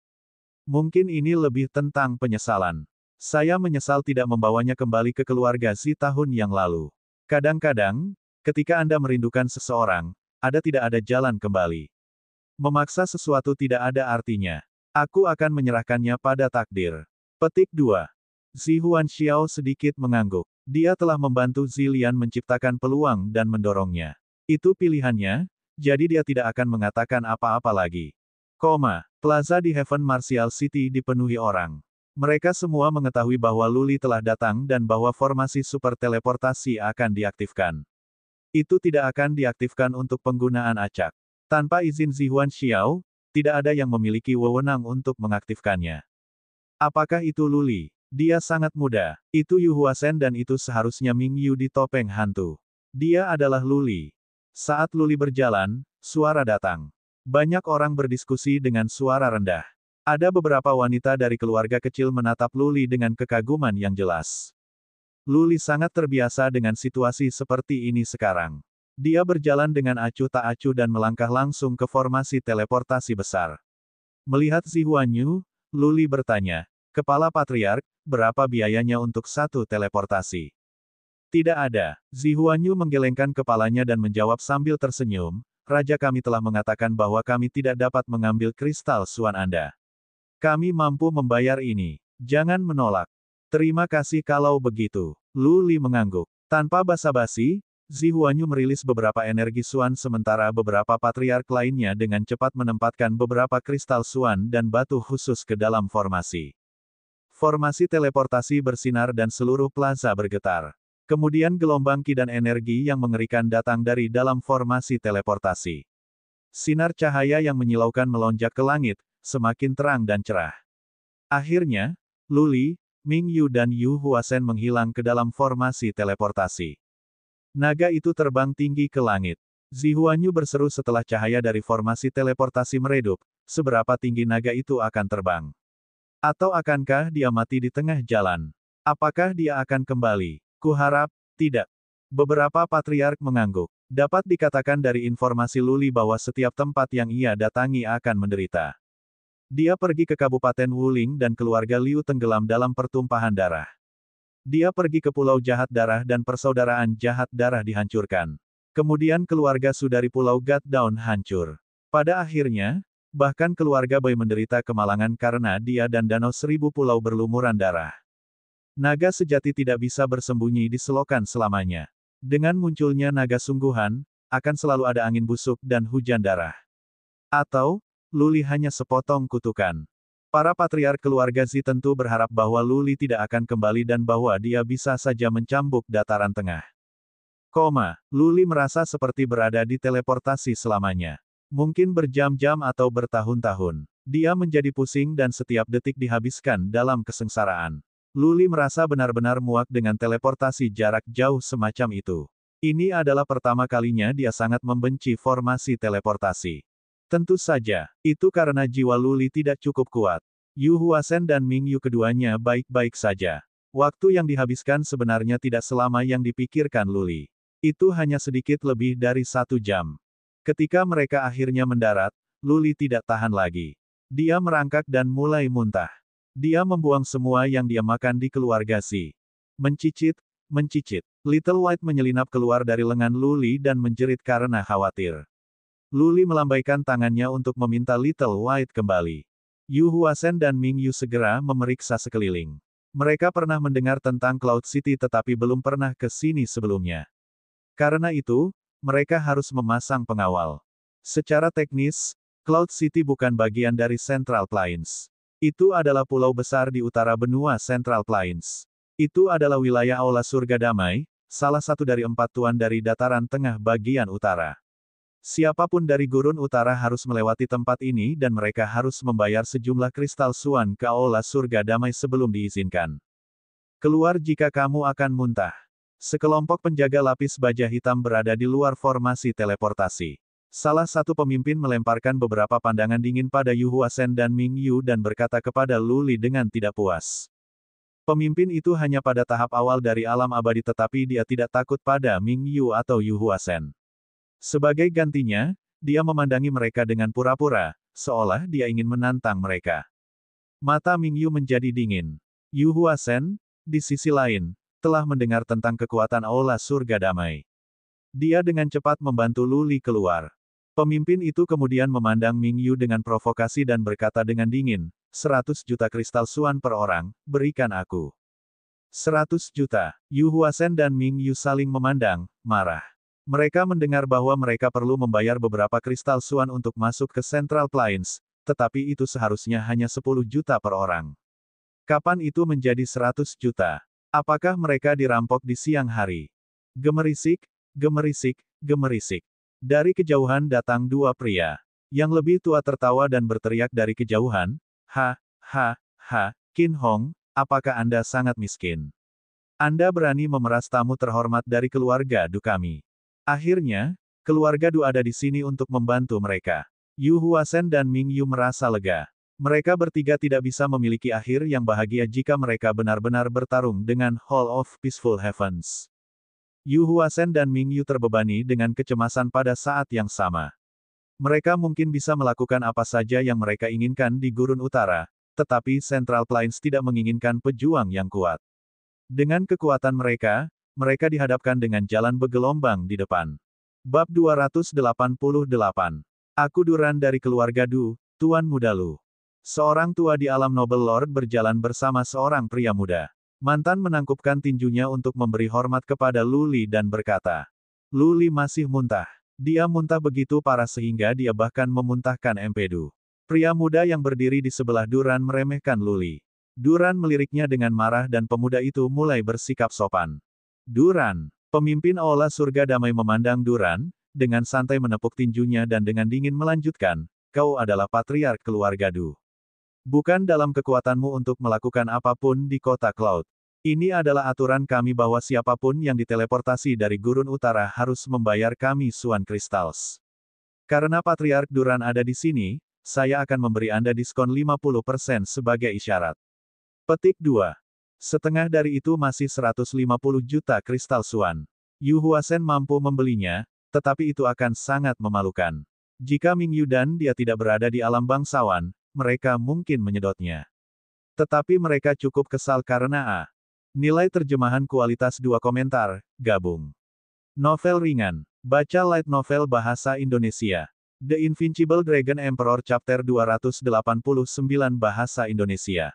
Mungkin ini lebih tentang penyesalan. Saya menyesal tidak membawanya kembali ke keluarga Zi tahun yang lalu. Kadang-kadang, ketika Anda merindukan seseorang, tidak ada jalan kembali. Memaksa sesuatu tidak ada artinya. Aku akan menyerahkannya pada takdir. Petik 2. Zi Huanxiao sedikit mengangguk. Dia telah membantu Zilian menciptakan peluang dan mendorongnya. Itu pilihannya, jadi dia tidak akan mengatakan apa-apa lagi. Plaza di Heaven Martial City dipenuhi orang. Mereka semua mengetahui bahwa Luli telah datang dan bahwa formasi super teleportasi akan diaktifkan. Itu tidak akan diaktifkan untuk penggunaan acak. Tanpa izin Zi Huanxiao, tidak ada yang memiliki wewenang untuk mengaktifkannya. Apakah itu Luli? Dia sangat muda. Itu Yu Huasen dan itu seharusnya Ming Yu di topeng hantu. Dia adalah Luli. Saat Luli berjalan, suara datang. Banyak orang berdiskusi dengan suara rendah. Ada beberapa wanita dari keluarga kecil menatap Luli dengan kekaguman yang jelas. Luli sangat terbiasa dengan situasi seperti ini sekarang. Dia berjalan dengan acuh tak acuh dan melangkah langsung ke formasi teleportasi besar. Melihat Zi Huanyu, Luli bertanya, "Kepala Patriark, berapa biayanya untuk satu teleportasi?" Tidak ada. Zi Huanyu menggelengkan kepalanya dan menjawab sambil tersenyum, "Raja kami telah mengatakan bahwa kami tidak dapat mengambil kristal suan Anda. Kami mampu membayar ini. Jangan menolak." "Terima kasih kalau begitu." Luli mengangguk. Tanpa basa-basi, Zi Huanyu merilis beberapa energi suan sementara beberapa patriark lainnya dengan cepat menempatkan beberapa kristal suan dan batu khusus ke dalam formasi. Formasi teleportasi bersinar dan seluruh plaza bergetar. Kemudian gelombang ki dan energi yang mengerikan datang dari dalam formasi teleportasi. Sinar cahaya yang menyilaukan melonjak ke langit, semakin terang dan cerah. Akhirnya, Luli, Ming Yu dan Yu Huasen menghilang ke dalam formasi teleportasi. Naga itu terbang tinggi ke langit. Zi Huanyu berseru setelah cahaya dari formasi teleportasi meredup, seberapa tinggi naga itu akan terbang? Atau akankah dia mati di tengah jalan? Apakah dia akan kembali? Kuharap, tidak. Beberapa patriark mengangguk. Dapat dikatakan dari informasi Luli bahwa setiap tempat yang ia datangi akan menderita. Dia pergi ke Kabupaten Wuling dan keluarga Liu tenggelam dalam pertumpahan darah. Dia pergi ke Pulau Jahat Darah dan persaudaraan Jahat Darah dihancurkan. Kemudian keluarga Su dari Pulau God Down hancur. Pada akhirnya, bahkan keluarga Bai menderita kemalangan karena dia dan Danau Seribu Pulau berlumuran darah. Naga sejati tidak bisa bersembunyi di selokan selamanya. Dengan munculnya naga sungguhan, akan selalu ada angin busuk dan hujan darah. Atau, Luli hanya sepotong kutukan. Para patriark keluarga Zi tentu berharap bahwa Luli tidak akan kembali dan bahwa dia bisa saja mencambuk dataran tengah. Luli merasa seperti berada di teleportasi selamanya. Mungkin berjam-jam atau bertahun-tahun. Dia menjadi pusing dan setiap detik dihabiskan dalam kesengsaraan. Luli merasa benar-benar muak dengan teleportasi jarak jauh semacam itu. Ini adalah pertama kalinya dia sangat membenci formasi teleportasi. Tentu saja, itu karena jiwa Luli tidak cukup kuat. Yu Huasen dan Ming Yu keduanya baik-baik saja. Waktu yang dihabiskan sebenarnya tidak selama yang dipikirkan Luli. Itu hanya sedikit lebih dari 1 jam. Ketika mereka akhirnya mendarat, Luli tidak tahan lagi. Dia merangkak dan mulai muntah. Dia membuang semua yang dia makan di keluarga Zi. Mencicit. Little White menyelinap keluar dari lengan Luli dan menjerit karena khawatir. Luli melambaikan tangannya untuk meminta Little White kembali. Yu Huasen dan Ming Yu segera memeriksa sekeliling. Mereka pernah mendengar tentang Cloud City tetapi belum pernah ke sini sebelumnya. Karena itu, mereka harus memasang pengawal. Secara teknis, Cloud City bukan bagian dari Central Plains. Itu adalah pulau besar di utara benua Central Plains. Itu adalah wilayah Aula Surga Damai, salah satu dari 4 tuan dari dataran tengah bagian utara. Siapapun dari Gurun Utara harus melewati tempat ini dan mereka harus membayar sejumlah kristal suan ke Aula Surga Damai sebelum diizinkan. Keluar jika kamu akan muntah. Sekelompok penjaga lapis baja hitam berada di luar formasi teleportasi. Salah satu pemimpin melemparkan beberapa pandangan dingin pada Yu Huasen dan Ming Yu dan berkata kepada Luli dengan tidak puas. Pemimpin itu hanya pada tahap awal dari alam abadi tetapi dia tidak takut pada Ming Yu atau Yu Huasen. Sebagai gantinya, dia memandangi mereka dengan pura-pura, seolah dia ingin menantang mereka. Mata Ming Yu menjadi dingin. Yu Huasen, di sisi lain, telah mendengar tentang kekuatan Aula Surga Damai. Dia dengan cepat membantu Lu Li keluar. Pemimpin itu kemudian memandang Ming Yu dengan provokasi dan berkata dengan dingin, 100 juta kristal Suan per orang, berikan aku. 100 juta. Yu Huasen dan Ming Yu saling memandang, marah. Mereka mendengar bahwa mereka perlu membayar beberapa kristal Suan untuk masuk ke Central Plains, tetapi itu seharusnya hanya 10 juta per orang. Kapan itu menjadi 100 juta? Apakah mereka dirampok di siang hari? Gemerisik, gemerisik, gemerisik. Dari kejauhan datang dua pria. Yang lebih tua tertawa dan berteriak dari kejauhan, ha, Qin Hong, apakah Anda sangat miskin? Anda berani memeras tamu terhormat dari keluarga Du kami. Akhirnya, keluarga Du ada di sini untuk membantu mereka. Yu Huasen dan Ming Yu merasa lega. Mereka bertiga tidak bisa memiliki akhir yang bahagia jika mereka benar-benar bertarung dengan Hall of Peaceful Heavens. Yu Huasen dan Ming Yu terbebani dengan kecemasan pada saat yang sama. Mereka mungkin bisa melakukan apa saja yang mereka inginkan di Gurun Utara, tetapi Central Plains tidak menginginkan pejuang yang kuat. Dengan kekuatan mereka, mereka dihadapkan dengan jalan bergelombang di depan. Bab 288. Aku Duran dari keluarga Du, Tuan Muda Lu. Seorang tua di alam Noble Lord berjalan bersama seorang pria muda. Mantan menangkupkan tinjunya untuk memberi hormat kepada Lu Li dan berkata, Lu Li masih muntah. Dia muntah begitu parah sehingga dia bahkan memuntahkan empedu. Pria muda yang berdiri di sebelah Duran meremehkan Lu Li. Duran meliriknya dengan marah dan pemuda itu mulai bersikap sopan. Duran, pemimpin Aula Surga Damai memandang Duran, dengan santai menepuk tinjunya dan dengan dingin melanjutkan, kau adalah patriark keluarga Du. Bukan dalam kekuatanmu untuk melakukan apapun di kota Cloud. Ini adalah aturan kami bahwa siapapun yang diteleportasi dari Gurun Utara harus membayar kami Suan Crystals. Karena Patriark Duran ada di sini, saya akan memberi Anda diskon 50% sebagai isyarat. Petik 2. Setengah dari itu masih 150 juta kristal Suan. Yu Huasen mampu membelinya, tetapi itu akan sangat memalukan. Jika Ming Yu dan dia tidak berada di alam bangsawan, mereka mungkin menyedotnya. Tetapi mereka cukup kesal karena nilai terjemahan kualitas 2 komentar, gabung. Novel ringan. Baca light novel bahasa Indonesia. The Invincible Dragon Emperor Chapter 289 bahasa Indonesia.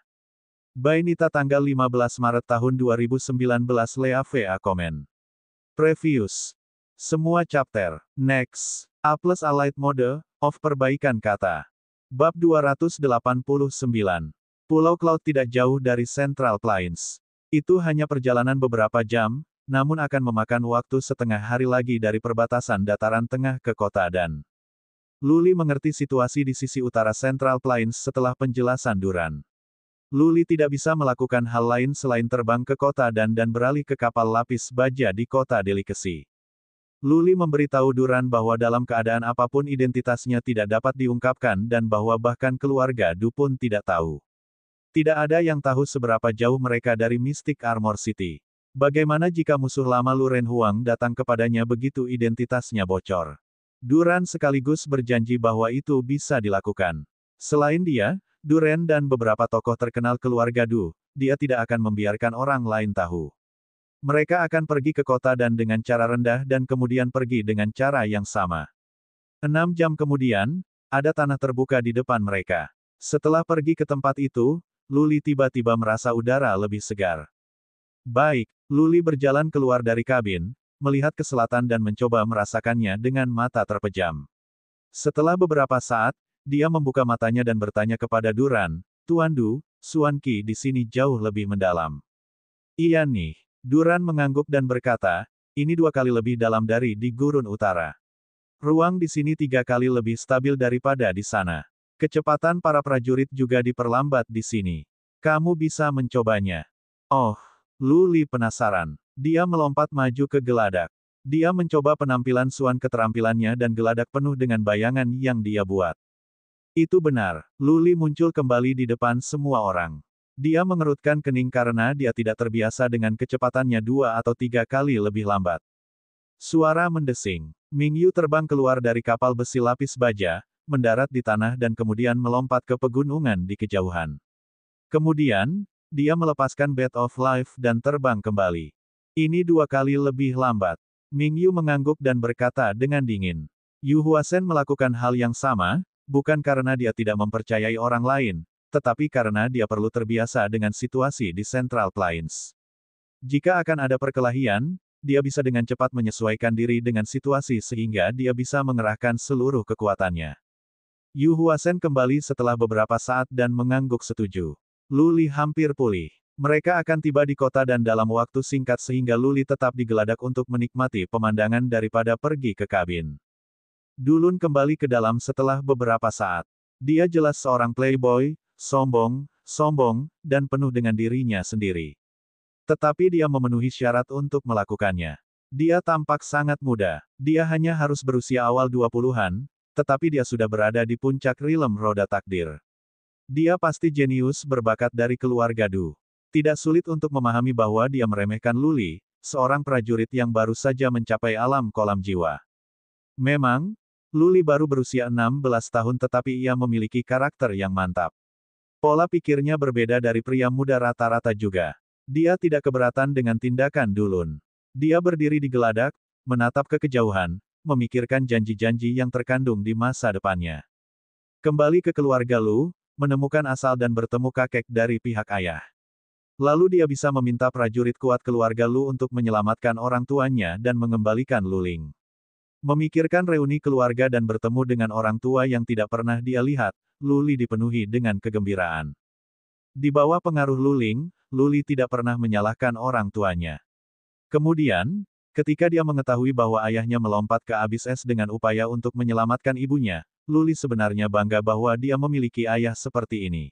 By Nita tanggal 15 Maret tahun 2019 Lea VA komen. Previous. Semua chapter. Next. A plus Allied Mode, of perbaikan kata. Bab 289. Pulau Cloud tidak jauh dari Central Plains. Itu hanya perjalanan beberapa jam, namun akan memakan waktu setengah hari lagi dari perbatasan dataran tengah ke kota dan Lu Li mengerti situasi di sisi utara Central Plains setelah penjelasan Duran. Lu Li tidak bisa melakukan hal lain selain terbang ke kota dan beralih ke kapal lapis baja di kota Delicacy. Lu Li memberitahu Duran bahwa dalam keadaan apapun identitasnya tidak dapat diungkapkan dan bahwa bahkan keluarga Du pun tidak tahu. Tidak ada yang tahu seberapa jauh mereka dari Mystic Armor City. Bagaimana jika musuh lama Lu Ren Huang datang kepadanya begitu identitasnya bocor? Duran sekaligus berjanji bahwa itu bisa dilakukan. Selain dia, Duran dan beberapa tokoh terkenal keluarga Du, dia tidak akan membiarkan orang lain tahu. Mereka akan pergi ke kota dan dengan cara rendah dan kemudian pergi dengan cara yang sama. 6 jam kemudian, ada tanah terbuka di depan mereka. Setelah pergi ke tempat itu, Lu Li tiba-tiba merasa udara lebih segar. Baik, Lu Li berjalan keluar dari kabin, melihat ke selatan dan mencoba merasakannya dengan mata terpejam. Setelah beberapa saat, dia membuka matanya dan bertanya kepada Duran, Tuan Du, Suan Qi di sini jauh lebih mendalam. Iya nih. Duran mengangguk dan berkata, ini 2 kali lebih dalam dari di Gurun Utara. Ruang di sini 3 kali lebih stabil daripada di sana. Kecepatan para prajurit juga diperlambat di sini. Kamu bisa mencobanya. Oh, Lu Li penasaran. Dia melompat maju ke geladak. Dia mencoba penampilan Suan keterampilannya dan geladak penuh dengan bayangan yang dia buat. Itu benar, Lu Li muncul kembali di depan semua orang. Dia mengerutkan kening karena dia tidak terbiasa dengan kecepatannya 2 atau 3 kali lebih lambat. Suara mendesing. Ming Yu terbang keluar dari kapal besi lapis baja, mendarat di tanah dan kemudian melompat ke pegunungan di kejauhan. Kemudian, dia melepaskan Bat of Life dan terbang kembali. Ini 2 kali lebih lambat. Ming Yu mengangguk dan berkata dengan dingin. Yu Huasen melakukan hal yang sama, bukan karena dia tidak mempercayai orang lain, tetapi karena dia perlu terbiasa dengan situasi di Central Plains. Jika akan ada perkelahian, dia bisa dengan cepat menyesuaikan diri dengan situasi sehingga dia bisa mengerahkan seluruh kekuatannya. Yu Huasen kembali setelah beberapa saat dan mengangguk setuju. Lu Li hampir pulih. Mereka akan tiba di kota dan dalam waktu singkat sehingga Lu Li tetap digeladak untuk menikmati pemandangan daripada pergi ke kabin. Dulun kembali ke dalam setelah beberapa saat. Dia jelas seorang playboy, sombong, dan penuh dengan dirinya sendiri. Tetapi dia memenuhi syarat untuk melakukannya. Dia tampak sangat muda. Dia hanya harus berusia awal 20-an, tetapi dia sudah berada di puncak rilem roda takdir. Dia pasti jenius berbakat dari keluarga Du. Tidak sulit untuk memahami bahwa dia meremehkan Lu Li, seorang prajurit yang baru saja mencapai alam kolam jiwa. Memang, Lu Li baru berusia 16 tahun tetapi ia memiliki karakter yang mantap. Pola pikirnya berbeda dari pria muda rata-rata juga. Dia tidak keberatan dengan tindakan Dulun. Dia berdiri di geladak, menatap ke kejauhan, memikirkan janji-janji yang terkandung di masa depannya. Kembali ke keluarga Lu, menemukan asal dan bertemu kakek dari pihak ayah. Lalu dia bisa meminta prajurit kuat keluarga Lu untuk menyelamatkan orang tuanya dan mengembalikan Lu Ling. Memikirkan reuni keluarga dan bertemu dengan orang tua yang tidak pernah dia lihat, Lu Li dipenuhi dengan kegembiraan. Di bawah pengaruh Lu Ling, Lu Li tidak pernah menyalahkan orang tuanya. Kemudian, ketika dia mengetahui bahwa ayahnya melompat ke abyss es dengan upaya untuk menyelamatkan ibunya, Lu Li sebenarnya bangga bahwa dia memiliki ayah seperti ini.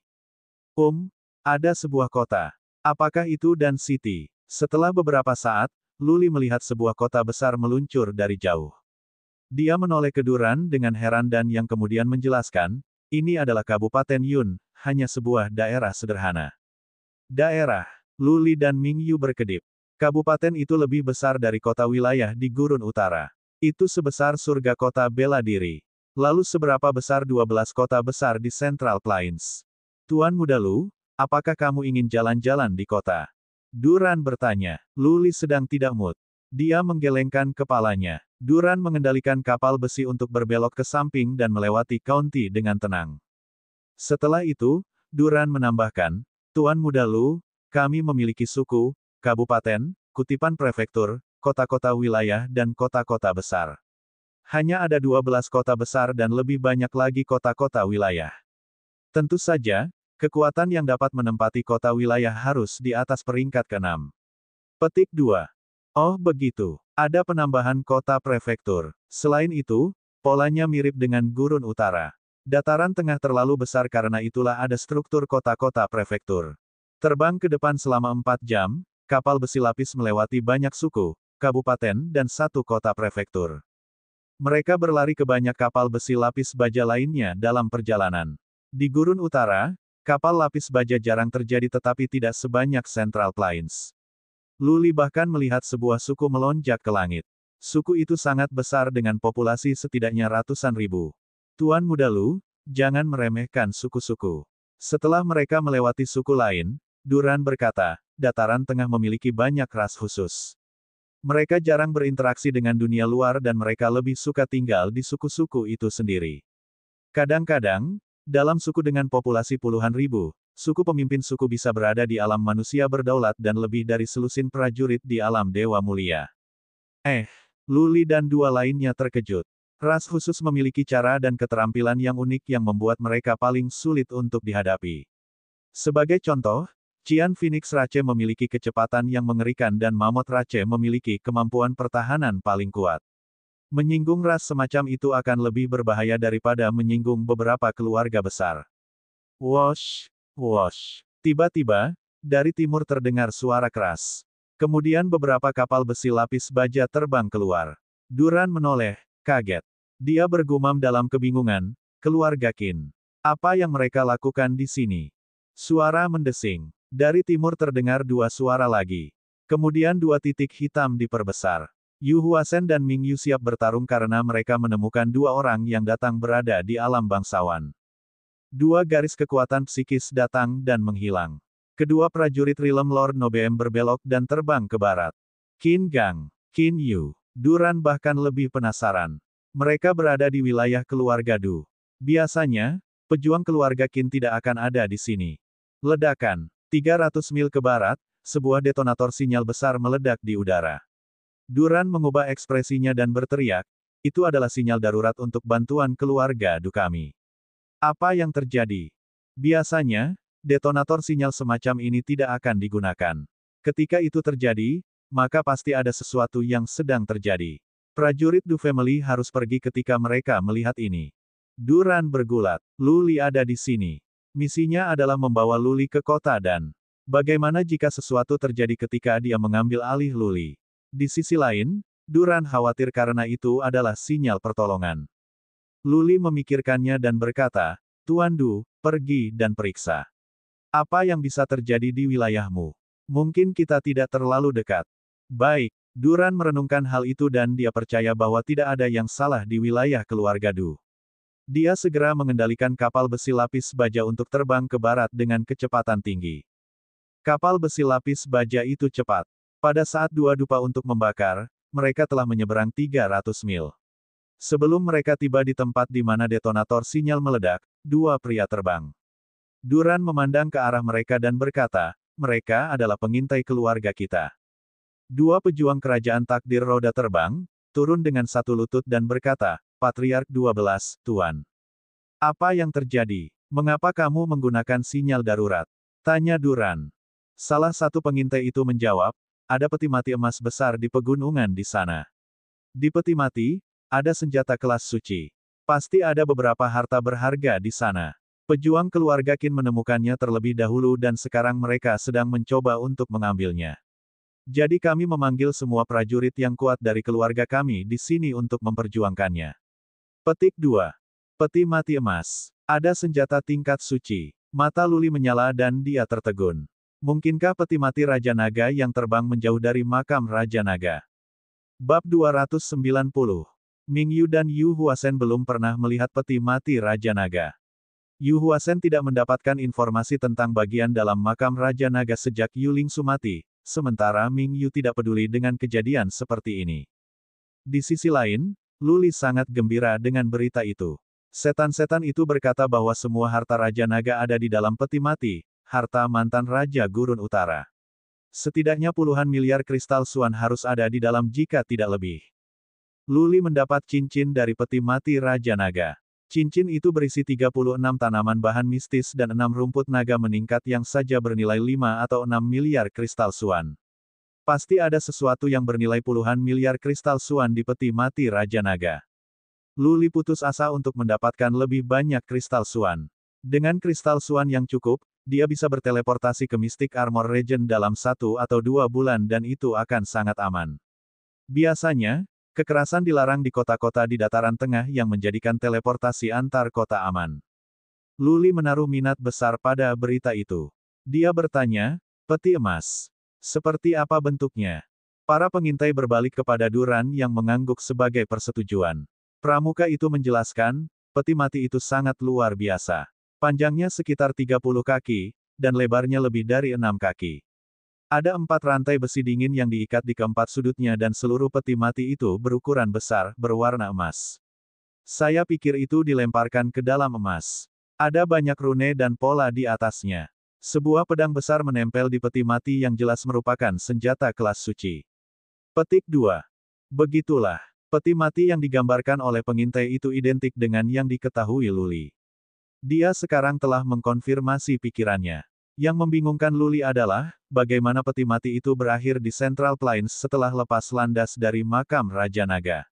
Ada sebuah kota. Apakah itu Dan City? Setelah beberapa saat, Lu Li melihat sebuah kota besar meluncur dari jauh. Dia menoleh ke Duran dengan heran dan yang kemudian menjelaskan, ini adalah Kabupaten Yun, hanya sebuah daerah sederhana. Daerah. Lu Li dan Ming Yu berkedip. Kabupaten itu lebih besar dari kota wilayah di Gurun Utara. Itu sebesar surga kota bela diri. Lalu seberapa besar 12 kota besar di Central Plains? Tuan Muda Lu, apakah kamu ingin jalan-jalan di kota? Duran bertanya. Lu Li sedang tidak mood. Dia menggelengkan kepalanya. Duran mengendalikan kapal besi untuk berbelok ke samping dan melewati county dengan tenang. Setelah itu, Duran menambahkan, Tuan Muda Lu, kami memiliki suku, kabupaten, kutipan prefektur, kota-kota wilayah dan kota-kota besar. Hanya ada 12 kota besar dan lebih banyak lagi kota-kota wilayah. Tentu saja, kekuatan yang dapat menempati kota wilayah harus di atas peringkat ke-6. Petik 2. Oh begitu. Ada penambahan kota prefektur. Selain itu, polanya mirip dengan Gurun Utara. Dataran tengah terlalu besar karena itulah ada struktur kota-kota prefektur. Terbang ke depan selama 4 jam, kapal besi lapis melewati banyak suku, kabupaten dan satu kota prefektur. Mereka berlari ke banyak kapal besi lapis baja lainnya dalam perjalanan. Di Gurun Utara, kapal lapis baja jarang terjadi tetapi tidak sebanyak Central Plains. Lu Li bahkan melihat sebuah suku melonjak ke langit. Suku itu sangat besar dengan populasi setidaknya ratusan ribu. Tuan Muda Lu, jangan meremehkan suku-suku. Setelah mereka melewati suku lain, Duran berkata, Dataran Tengah memiliki banyak ras khusus. Mereka jarang berinteraksi dengan dunia luar dan mereka lebih suka tinggal di suku-suku itu sendiri. Kadang-kadang, dalam suku dengan populasi puluhan ribu, suku pemimpin suku bisa berada di alam manusia berdaulat dan lebih dari selusin prajurit di alam dewa mulia. Lu Li dan dua lainnya terkejut. Ras khusus memiliki cara dan keterampilan yang unik yang membuat mereka paling sulit untuk dihadapi. Sebagai contoh, Qian Phoenix Rache memiliki kecepatan yang mengerikan dan Mammoth Rache memiliki kemampuan pertahanan paling kuat. Menyinggung ras semacam itu akan lebih berbahaya daripada menyinggung beberapa keluarga besar. Wosh, wosh. Tiba-tiba, dari timur terdengar suara keras. Kemudian beberapa kapal besi lapis baja terbang keluar. Duran menoleh, kaget. Dia bergumam dalam kebingungan, keluarga Qin. Apa yang mereka lakukan di sini? Suara mendesing. Dari timur terdengar dua suara lagi. Kemudian dua titik hitam diperbesar. Yu Huasen dan Ming Yu siap bertarung karena mereka menemukan dua orang yang datang berada di alam bangsawan. Dua garis kekuatan psikis datang dan menghilang. Kedua prajurit Rilem Lord Nobeem berbelok dan terbang ke barat. Qin Gang, Qin Yu. Duran bahkan lebih penasaran. Mereka berada di wilayah keluarga Du. Biasanya, pejuang keluarga Qin tidak akan ada di sini. Ledakan. 300 mil ke barat, sebuah detonator sinyal besar meledak di udara. Duran mengubah ekspresinya dan berteriak, itu adalah sinyal darurat untuk bantuan keluarga Du kami. Apa yang terjadi? Biasanya, detonator sinyal semacam ini tidak akan digunakan. Ketika itu terjadi, maka pasti ada sesuatu yang sedang terjadi. Prajurit Du Family harus pergi ketika mereka melihat ini. Duran bergulat. Lu Li ada di sini. Misinya adalah membawa Lu Li ke kota dan bagaimana jika sesuatu terjadi ketika dia mengambil alih Lu Li. Di sisi lain, Duran khawatir karena itu adalah sinyal pertolongan. Lu Li memikirkannya dan berkata, Tuan Du, pergi dan periksa. Apa yang bisa terjadi di wilayahmu? Mungkin kita tidak terlalu dekat. Baik, Duran merenungkan hal itu dan dia percaya bahwa tidak ada yang salah di wilayah keluarga Du. Dia segera mengendalikan kapal besi lapis baja untuk terbang ke barat dengan kecepatan tinggi. Kapal besi lapis baja itu cepat. Pada saat dua dupa untuk membakar, mereka telah menyeberang 300 mil. Sebelum mereka tiba di tempat di mana detonator sinyal meledak, dua pria terbang. Duran memandang ke arah mereka dan berkata, mereka adalah pengintai keluarga kita. Dua pejuang kerajaan takdir roda terbang, turun dengan satu lutut dan berkata, Patriark 12, Tuan. Apa yang terjadi? Mengapa kamu menggunakan sinyal darurat? Tanya Duran. Salah satu pengintai itu menjawab, ada peti mati emas besar di pegunungan di sana. Di peti mati, ada senjata kelas suci. Pasti ada beberapa harta berharga di sana. Pejuang keluarga Qin menemukannya terlebih dahulu dan sekarang mereka sedang mencoba untuk mengambilnya. Jadi kami memanggil semua prajurit yang kuat dari keluarga kami di sini untuk memperjuangkannya. Petik 2. Peti mati emas. Ada senjata tingkat suci. Mata Lu Li menyala dan dia tertegun. Mungkinkah peti mati Raja Naga yang terbang menjauh dari makam Raja Naga? Bab 290. Ming Yu dan Yu Huasen belum pernah melihat peti mati Raja Naga. Yu Huasen tidak mendapatkan informasi tentang bagian dalam makam Raja Naga sejak Yu Lingsu mati. Sementara Ming Yu tidak peduli dengan kejadian seperti ini. Di sisi lain, Lu Li sangat gembira dengan berita itu. Setan-setan itu berkata bahwa semua harta Raja Naga ada di dalam peti mati, harta mantan Raja Gurun Utara. Setidaknya puluhan miliar kristal Suan harus ada di dalam jika tidak lebih. Lu Li mendapat cincin dari peti mati Raja Naga. Cincin itu berisi 36 tanaman bahan mistis dan 6 rumput naga meningkat yang saja bernilai 5 atau 6 miliar kristal Suan. Pasti ada sesuatu yang bernilai puluhan miliar kristal Suan di peti mati Raja Naga. Lu Li putus asa untuk mendapatkan lebih banyak kristal Suan. Dengan kristal Suan yang cukup, dia bisa berteleportasi ke Mystic Armor Region dalam 1 atau 2 bulan dan itu akan sangat aman. Biasanya, kekerasan dilarang di kota-kota di dataran tengah yang menjadikan teleportasi antar kota aman. Lu Li menaruh minat besar pada berita itu. Dia bertanya, peti emas. Seperti apa bentuknya? Para pengintai berbalik kepada Duran yang mengangguk sebagai persetujuan. Pramuka itu menjelaskan, peti mati itu sangat luar biasa. Panjangnya sekitar 30 kaki, dan lebarnya lebih dari 6 kaki. Ada 4 rantai besi dingin yang diikat di keempat sudutnya dan seluruh peti mati itu berukuran besar, berwarna emas. Saya pikir itu dilemparkan ke dalam emas. Ada banyak rune dan pola di atasnya. Sebuah pedang besar menempel di peti mati yang jelas merupakan senjata kelas suci. Petik 2. Begitulah, peti mati yang digambarkan oleh pengintai itu identik dengan yang diketahui Lu Li. Dia sekarang telah mengkonfirmasi pikirannya. Yang membingungkan Lu Li adalah, bagaimana peti mati itu berakhir di Central Plains setelah lepas landas dari makam Raja Naga.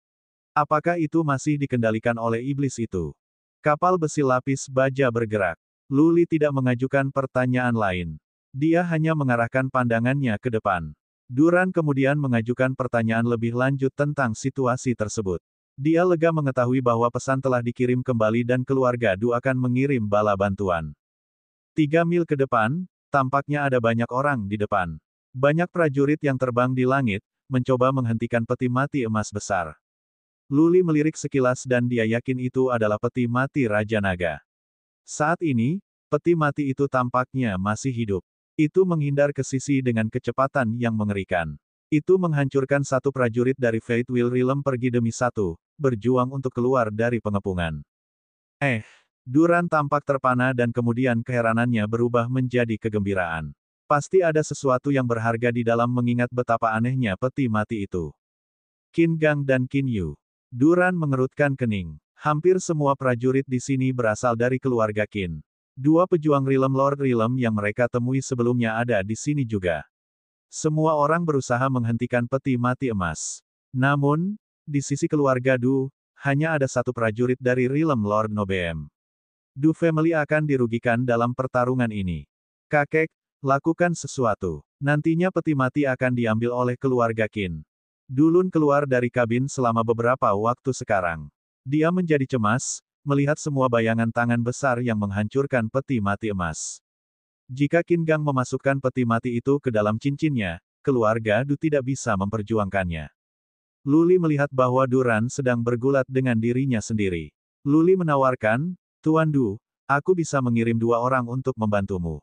Apakah itu masih dikendalikan oleh iblis itu? Kapal besi lapis baja bergerak. Lu Li tidak mengajukan pertanyaan lain. Dia hanya mengarahkan pandangannya ke depan. Duran kemudian mengajukan pertanyaan lebih lanjut tentang situasi tersebut. Dia lega mengetahui bahwa pesan telah dikirim kembali dan keluarga Du akan mengirim bala bantuan. 3 mil ke depan, tampaknya ada banyak orang di depan. Banyak prajurit yang terbang di langit, mencoba menghentikan peti mati emas besar. Lu Li melirik sekilas dan dia yakin itu adalah peti mati Raja Naga. Saat ini, peti mati itu tampaknya masih hidup. Itu menghindar ke sisi dengan kecepatan yang mengerikan. Itu menghancurkan satu prajurit dari Fate Will Realm pergi demi satu, berjuang untuk keluar dari pengepungan. Duran tampak terpana dan kemudian keheranannya berubah menjadi kegembiraan. Pasti ada sesuatu yang berharga di dalam mengingat betapa anehnya peti mati itu. Qin Gang dan Qin Yu. Duran mengerutkan kening. Hampir semua prajurit di sini berasal dari keluarga Qin. Dua pejuang Realm Lord Realm yang mereka temui sebelumnya ada di sini juga. Semua orang berusaha menghentikan peti mati emas. Namun, di sisi keluarga Du, hanya ada satu prajurit dari Realm Lord Nobeem. Du Family akan dirugikan dalam pertarungan ini. Kakek, lakukan sesuatu. Nantinya peti mati akan diambil oleh keluarga Qin. Dulun keluar dari kabin selama beberapa waktu sekarang. Dia menjadi cemas, melihat semua bayangan tangan besar yang menghancurkan peti mati emas. Jika Qin Gang memasukkan peti mati itu ke dalam cincinnya, keluarga Du tidak bisa memperjuangkannya. Luli melihat bahwa Duran sedang bergulat dengan dirinya sendiri. Luli menawarkan, Tuan Du, aku bisa mengirim 2 orang untuk membantumu.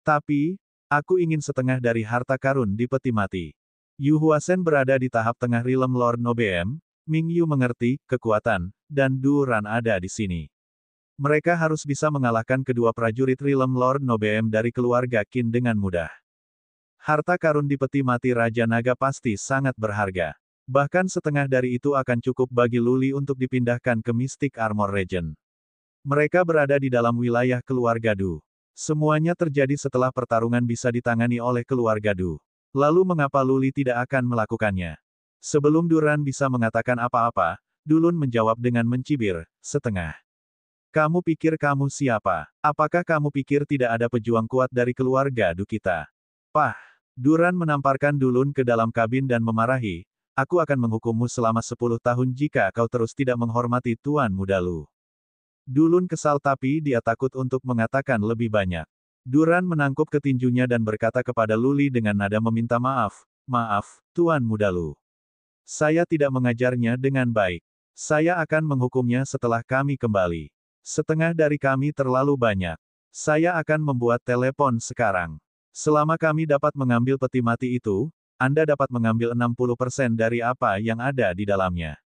Tapi, aku ingin setengah dari harta karun di peti mati. Yu Huasen berada di tahap tengah Realm Lord Nobeem, Ming Yu mengerti kekuatan, dan Duran ada di sini. Mereka harus bisa mengalahkan kedua prajurit Realm Lord Nobeem dari keluarga Qin dengan mudah. Harta karun di peti mati Raja Naga pasti sangat berharga. Bahkan setengah dari itu akan cukup bagi Luli untuk dipindahkan ke Mystic Armor Region. Mereka berada di dalam wilayah keluarga Du. Semuanya terjadi setelah pertarungan bisa ditangani oleh keluarga Du. Lalu mengapa Luli tidak akan melakukannya? Sebelum Duran bisa mengatakan apa-apa, Dulun menjawab dengan mencibir, setengah. Kamu pikir kamu siapa? Apakah kamu pikir tidak ada pejuang kuat dari keluarga Du kita? Pah! Duran menamparkan Dulun ke dalam kabin dan memarahi, aku akan menghukummu selama 10 tahun jika kau terus tidak menghormati Tuan Muda Lu. Dulun kesal tapi dia takut untuk mengatakan lebih banyak. Duran menangkup ketinjunya dan berkata kepada Luli dengan nada meminta maaf, maaf, Tuan Muda Lu. Saya tidak mengajarnya dengan baik. Saya akan menghukumnya setelah kami kembali. Setengah dari kami terlalu banyak. Saya akan membuat telepon sekarang. Selama kami dapat mengambil peti mati itu, Anda dapat mengambil 60% dari apa yang ada di dalamnya.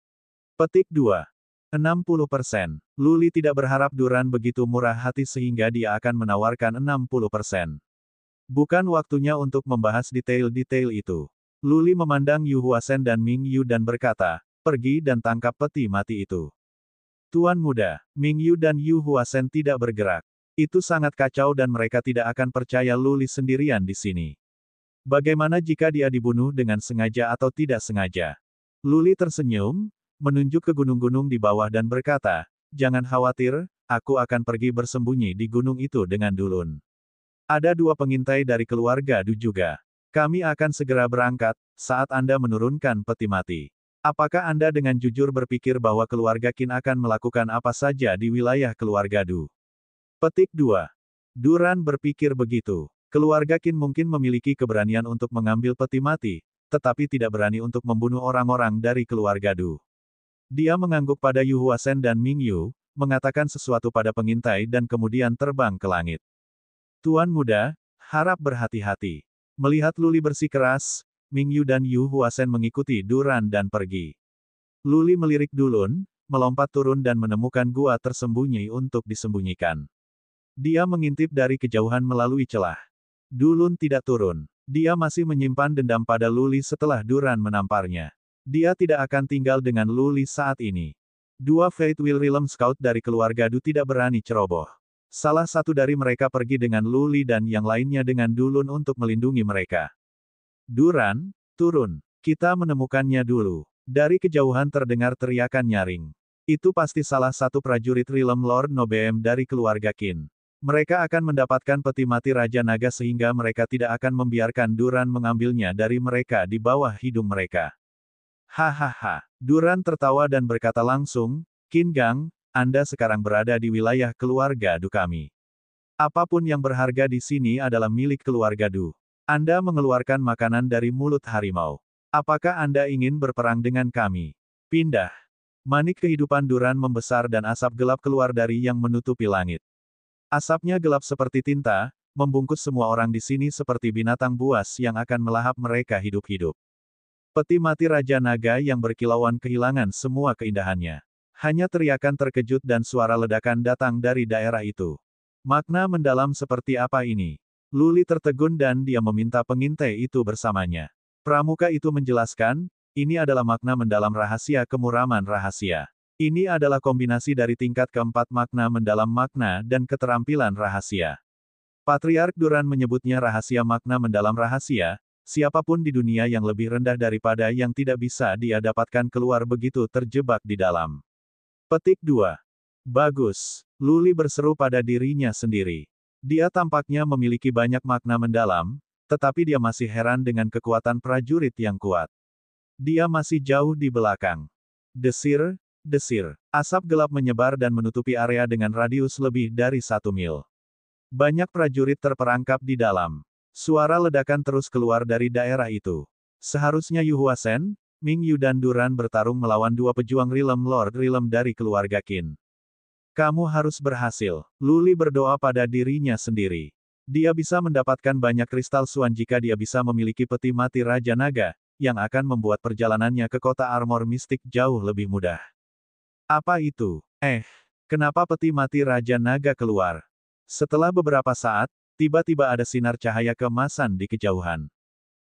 Petik 2. 60%. Luli tidak berharap Duran begitu murah hati sehingga dia akan menawarkan 60%. Bukan waktunya untuk membahas detail-detail itu. Luli memandang Yu Huasen dan Ming Yu dan berkata, pergi dan tangkap peti mati itu. Tuan Muda, Ming Yu dan Yu Huasen tidak bergerak. Itu sangat kacau dan mereka tidak akan percaya Luli sendirian di sini. Bagaimana jika dia dibunuh dengan sengaja atau tidak sengaja? Luli tersenyum, menunjuk ke gunung-gunung di bawah dan berkata, jangan khawatir, aku akan pergi bersembunyi di gunung itu dengan Dulun. Ada 2 pengintai dari keluarga Du juga. Kami akan segera berangkat, saat Anda menurunkan peti mati. Apakah Anda dengan jujur berpikir bahwa keluarga Qin akan melakukan apa saja di wilayah keluarga Du? Petik 2. Duran berpikir begitu. Keluarga Qin mungkin memiliki keberanian untuk mengambil peti mati, tetapi tidak berani untuk membunuh orang-orang dari keluarga Du. Dia mengangguk pada Yu Huasen dan Ming Yu, mengatakan sesuatu pada pengintai dan kemudian terbang ke langit. Tuan Muda, harap berhati-hati. Melihat Luli bersikeras, Ming Yu dan Yu Huasen mengikuti Duran dan pergi. Luli melirik Dulun, melompat turun dan menemukan gua tersembunyi untuk disembunyikan. Dia mengintip dari kejauhan melalui celah. Dulun tidak turun. Dia masih menyimpan dendam pada Luli setelah Duran menamparnya. Dia tidak akan tinggal dengan Luli saat ini. 2 Fate Will Realm Scout dari keluarga Du tidak berani ceroboh. Salah satu dari mereka pergi dengan Luli dan yang lainnya dengan Dulun untuk melindungi mereka. Duran, turun. Kita menemukannya dulu. Dari kejauhan terdengar teriakan nyaring. Itu pasti salah satu prajurit Realm Lord Nobeem dari keluarga Qin. Mereka akan mendapatkan peti mati Raja Naga sehingga mereka tidak akan membiarkan Duran mengambilnya dari mereka di bawah hidung mereka. Hahaha. Duran tertawa dan berkata langsung, Qin Gang, Anda sekarang berada di wilayah keluarga Du kami. Apapun yang berharga di sini adalah milik keluarga Du. Anda mengeluarkan makanan dari mulut harimau. Apakah Anda ingin berperang dengan kami? Pindah. Manik kehidupan Duran membesar dan asap gelap keluar dari yang menutupi langit. Asapnya gelap seperti tinta, membungkus semua orang di sini seperti binatang buas yang akan melahap mereka hidup-hidup. Peti mati Raja Naga yang berkilauan kehilangan semua keindahannya. Hanya teriakan terkejut dan suara ledakan datang dari daerah itu. Makna mendalam seperti apa ini? Luli tertegun dan dia meminta pengintai itu bersamanya. Pramuka itu menjelaskan, ini adalah makna mendalam rahasia kemuraman rahasia. Ini adalah kombinasi dari tingkat keempat makna mendalam makna dan keterampilan rahasia. Patriark Duran menyebutnya rahasia makna mendalam rahasia, siapapun di dunia yang lebih rendah daripada yang tidak bisa dia dapatkan keluar begitu terjebak di dalam. Petik 2. Bagus. Luli berseru pada dirinya sendiri. Dia tampaknya memiliki banyak makna mendalam, tetapi dia masih heran dengan kekuatan prajurit yang kuat. Dia masih jauh di belakang. Desir, desir. Asap gelap menyebar dan menutupi area dengan radius lebih dari 1 mil. Banyak prajurit terperangkap di dalam. Suara ledakan terus keluar dari daerah itu. Seharusnya Yu Huasen, Ming Yu dan Duran bertarung melawan dua pejuang Rilem Lord Rilem dari keluarga Qin. Kamu harus berhasil. Luli berdoa pada dirinya sendiri. Dia bisa mendapatkan banyak kristal Suan jika dia bisa memiliki peti mati Raja Naga, yang akan membuat perjalanannya ke kota armor mistik jauh lebih mudah. Apa itu? Kenapa peti mati Raja Naga keluar? Setelah beberapa saat, tiba-tiba ada sinar cahaya keemasan di kejauhan.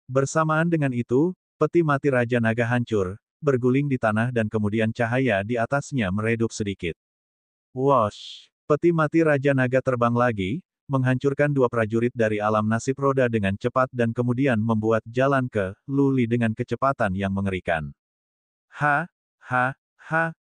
Bersamaan dengan itu, peti mati Raja Naga hancur, berguling di tanah dan kemudian cahaya di atasnya meredup sedikit. Wosh! Peti mati Raja Naga terbang lagi, menghancurkan dua prajurit dari alam nasib roda dengan cepat dan kemudian membuat jalan ke Luli dengan kecepatan yang mengerikan.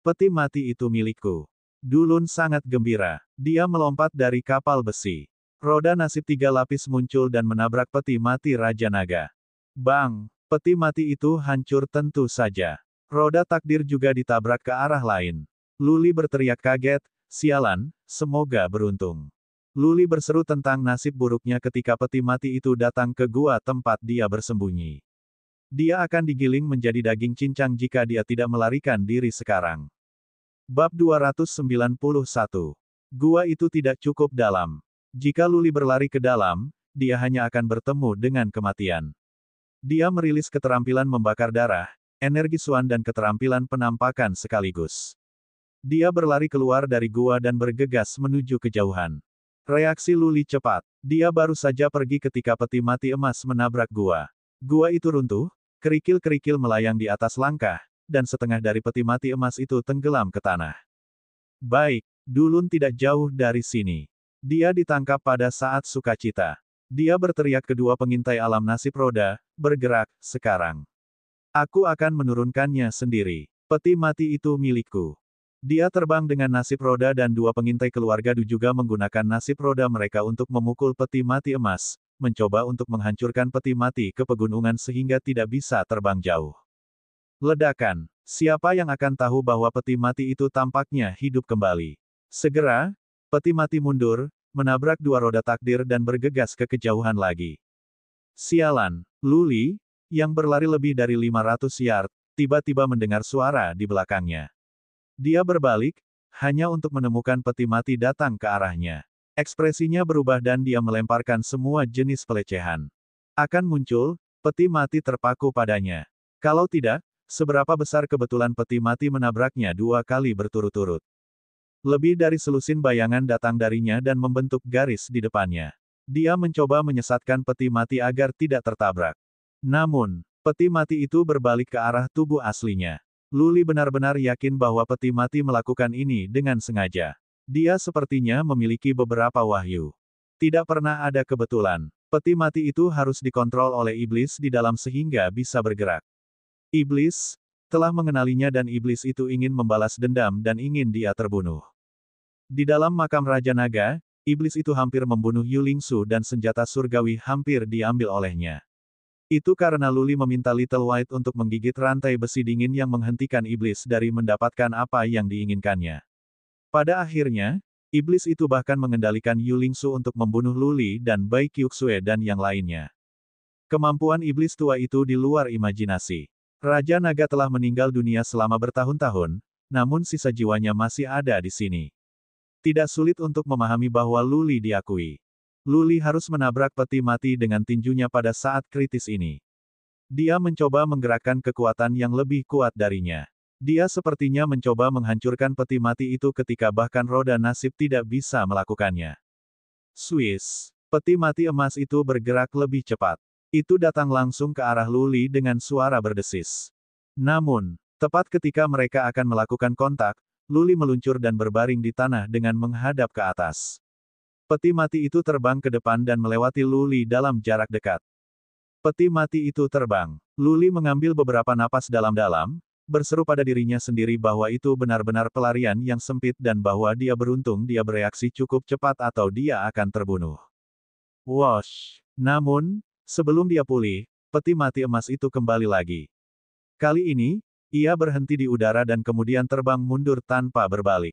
Peti mati itu milikku. Dulun sangat gembira. Dia melompat dari kapal besi. Roda nasib 3 lapis muncul dan menabrak peti mati Raja Naga. Bang! Peti mati itu hancur tentu saja. Roda takdir juga ditabrak ke arah lain. Luli berteriak kaget, sialan, semoga beruntung. Luli berseru tentang nasib buruknya ketika peti mati itu datang ke gua tempat dia bersembunyi. Dia akan digiling menjadi daging cincang jika dia tidak melarikan diri sekarang. Bab 291. Gua itu tidak cukup dalam. Jika Luli berlari ke dalam, dia hanya akan bertemu dengan kematian. Dia merilis keterampilan membakar darah, energi Suan dan keterampilan penampakan sekaligus. Dia berlari keluar dari gua dan bergegas menuju kejauhan. Reaksi Luli cepat. Dia baru saja pergi ketika peti mati emas menabrak gua. Gua itu runtuh, kerikil-kerikil melayang di atas langkah, dan setengah dari peti mati emas itu tenggelam ke tanah. Baik, Dulun tidak jauh dari sini. Dia ditangkap pada saat sukacita. Dia berteriak kedua pengintai alam nasib roda, bergerak, sekarang. Aku akan menurunkannya sendiri. Peti mati itu milikku. Dia terbang dengan nasib roda dan dua pengintai keluarga Du juga menggunakan nasib roda mereka untuk memukul peti mati emas, mencoba untuk menghancurkan peti mati ke pegunungan sehingga tidak bisa terbang jauh. Ledakan. Siapa yang akan tahu bahwa peti mati itu tampaknya hidup kembali? Segera, peti mati mundur, menabrak dua roda takdir dan bergegas ke kejauhan lagi. Sialan, Luli, yang berlari lebih dari 500 yard, tiba-tiba mendengar suara di belakangnya. Dia berbalik, hanya untuk menemukan peti mati datang ke arahnya. Ekspresinya berubah dan dia melemparkan semua jenis pelecehan. Akan muncul, peti mati terpaku padanya. Kalau tidak, seberapa besar kebetulan peti mati menabraknya 2 kali berturut-turut. Lebih dari selusin bayangan datang darinya dan membentuk garis di depannya. Dia mencoba menyesatkan peti mati agar tidak tertabrak. Namun, peti mati itu berbalik ke arah tubuh aslinya. Luli benar-benar yakin bahwa peti mati melakukan ini dengan sengaja. Dia sepertinya memiliki beberapa wahyu. Tidak pernah ada kebetulan. Peti mati itu harus dikontrol oleh iblis di dalam sehingga bisa bergerak. Iblis telah mengenalinya dan iblis itu ingin membalas dendam dan ingin dia terbunuh. Di dalam makam Raja Naga, iblis itu hampir membunuh Yu Lingsu dan senjata surgawi hampir diambil olehnya. Itu karena Luli meminta Little White untuk menggigit rantai besi dingin yang menghentikan iblis dari mendapatkan apa yang diinginkannya. Pada akhirnya, iblis itu bahkan mengendalikan Yu Lingsu untuk membunuh Luli dan Bai Qiuxue dan yang lainnya. Kemampuan iblis tua itu di luar imajinasi. Raja Naga telah meninggal dunia selama bertahun-tahun, namun sisa jiwanya masih ada di sini. Tidak sulit untuk memahami bahwa Luli diakui. Luli harus menabrak peti mati dengan tinjunya pada saat kritis ini. Dia mencoba menggerakkan kekuatan yang lebih kuat darinya. Dia sepertinya mencoba menghancurkan peti mati itu ketika bahkan roda nasib tidak bisa melakukannya. Swiss. Peti mati emas itu bergerak lebih cepat. Itu datang langsung ke arah Luli dengan suara berdesis. Namun, tepat ketika mereka akan melakukan kontak, Luli meluncur dan berbaring di tanah dengan menghadap ke atas. Peti mati itu terbang ke depan dan melewati Luli dalam jarak dekat. Peti mati itu terbang. Luli mengambil beberapa napas dalam-dalam, berseru pada dirinya sendiri bahwa itu benar-benar pelarian yang sempit dan bahwa dia beruntung dia bereaksi cukup cepat atau dia akan terbunuh. Wosh! Namun, sebelum dia pulih, peti mati emas itu kembali lagi. Kali ini, ia berhenti di udara dan kemudian terbang mundur tanpa berbalik.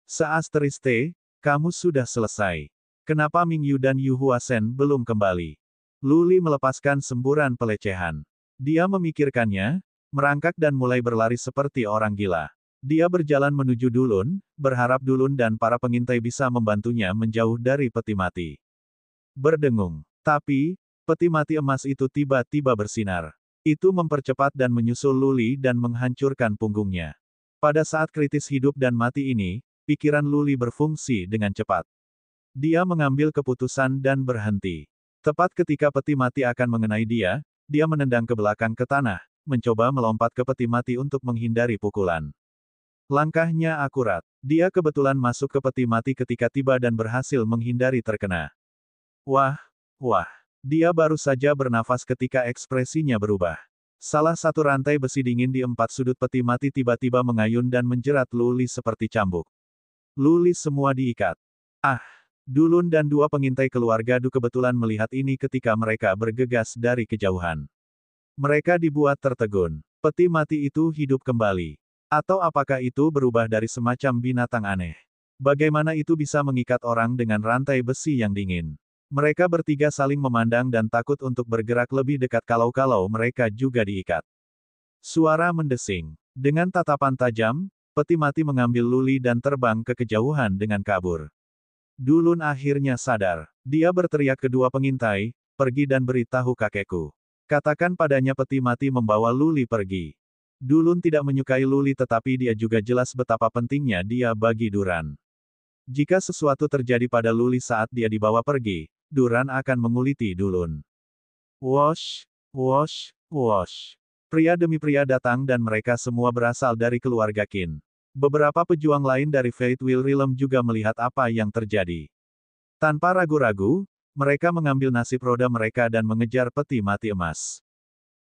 Seasteriste, kamu sudah selesai. Kenapa Mingyu dan Yu Huasen belum kembali? Luli melepaskan semburan pelecehan. Dia memikirkannya, merangkak dan mulai berlari seperti orang gila. Dia berjalan menuju Dulun, berharap Dulun dan para pengintai bisa membantunya menjauh dari peti mati. Berdengung. Tapi, peti mati emas itu tiba-tiba bersinar. Itu mempercepat dan menyusul Luli dan menghancurkan punggungnya. Pada saat kritis hidup dan mati ini, pikiran Luli berfungsi dengan cepat. Dia mengambil keputusan dan berhenti. Tepat ketika peti mati akan mengenai dia, dia menendang ke belakang ke tanah, mencoba melompat ke peti mati untuk menghindari pukulan. Langkahnya akurat. Dia kebetulan masuk ke peti mati ketika tiba dan berhasil menghindari terkena. Wah, wah. Dia baru saja bernafas ketika ekspresinya berubah. Salah satu rantai besi dingin di empat sudut peti mati tiba-tiba mengayun dan menjerat Luli seperti cambuk. Luli semua diikat. Ah! Dulun dan dua pengintai keluarga Du kebetulan melihat ini ketika mereka bergegas dari kejauhan. Mereka dibuat tertegun. Peti mati itu hidup kembali. Atau apakah itu berubah dari semacam binatang aneh? Bagaimana itu bisa mengikat orang dengan rantai besi yang dingin? Mereka bertiga saling memandang dan takut untuk bergerak lebih dekat kalau-kalau mereka juga diikat. Suara mendesing. Dengan tatapan tajam, peti mati mengambil Luli dan terbang ke kejauhan dengan kabur. Dulun akhirnya sadar. Dia berteriak kedua pengintai, pergi dan beritahu kakekku. Katakan padanya peti mati membawa Luli pergi. Dulun tidak menyukai Luli tetapi dia juga jelas betapa pentingnya dia bagi Duran. Jika sesuatu terjadi pada Luli saat dia dibawa pergi, Duran akan menguliti Dulun. Wosh, wosh, wosh. Pria demi pria datang dan mereka semua berasal dari keluarga Qin. Beberapa pejuang lain dari Fate Will Realm juga melihat apa yang terjadi. Tanpa ragu-ragu, mereka mengambil nasib roda mereka dan mengejar peti mati emas.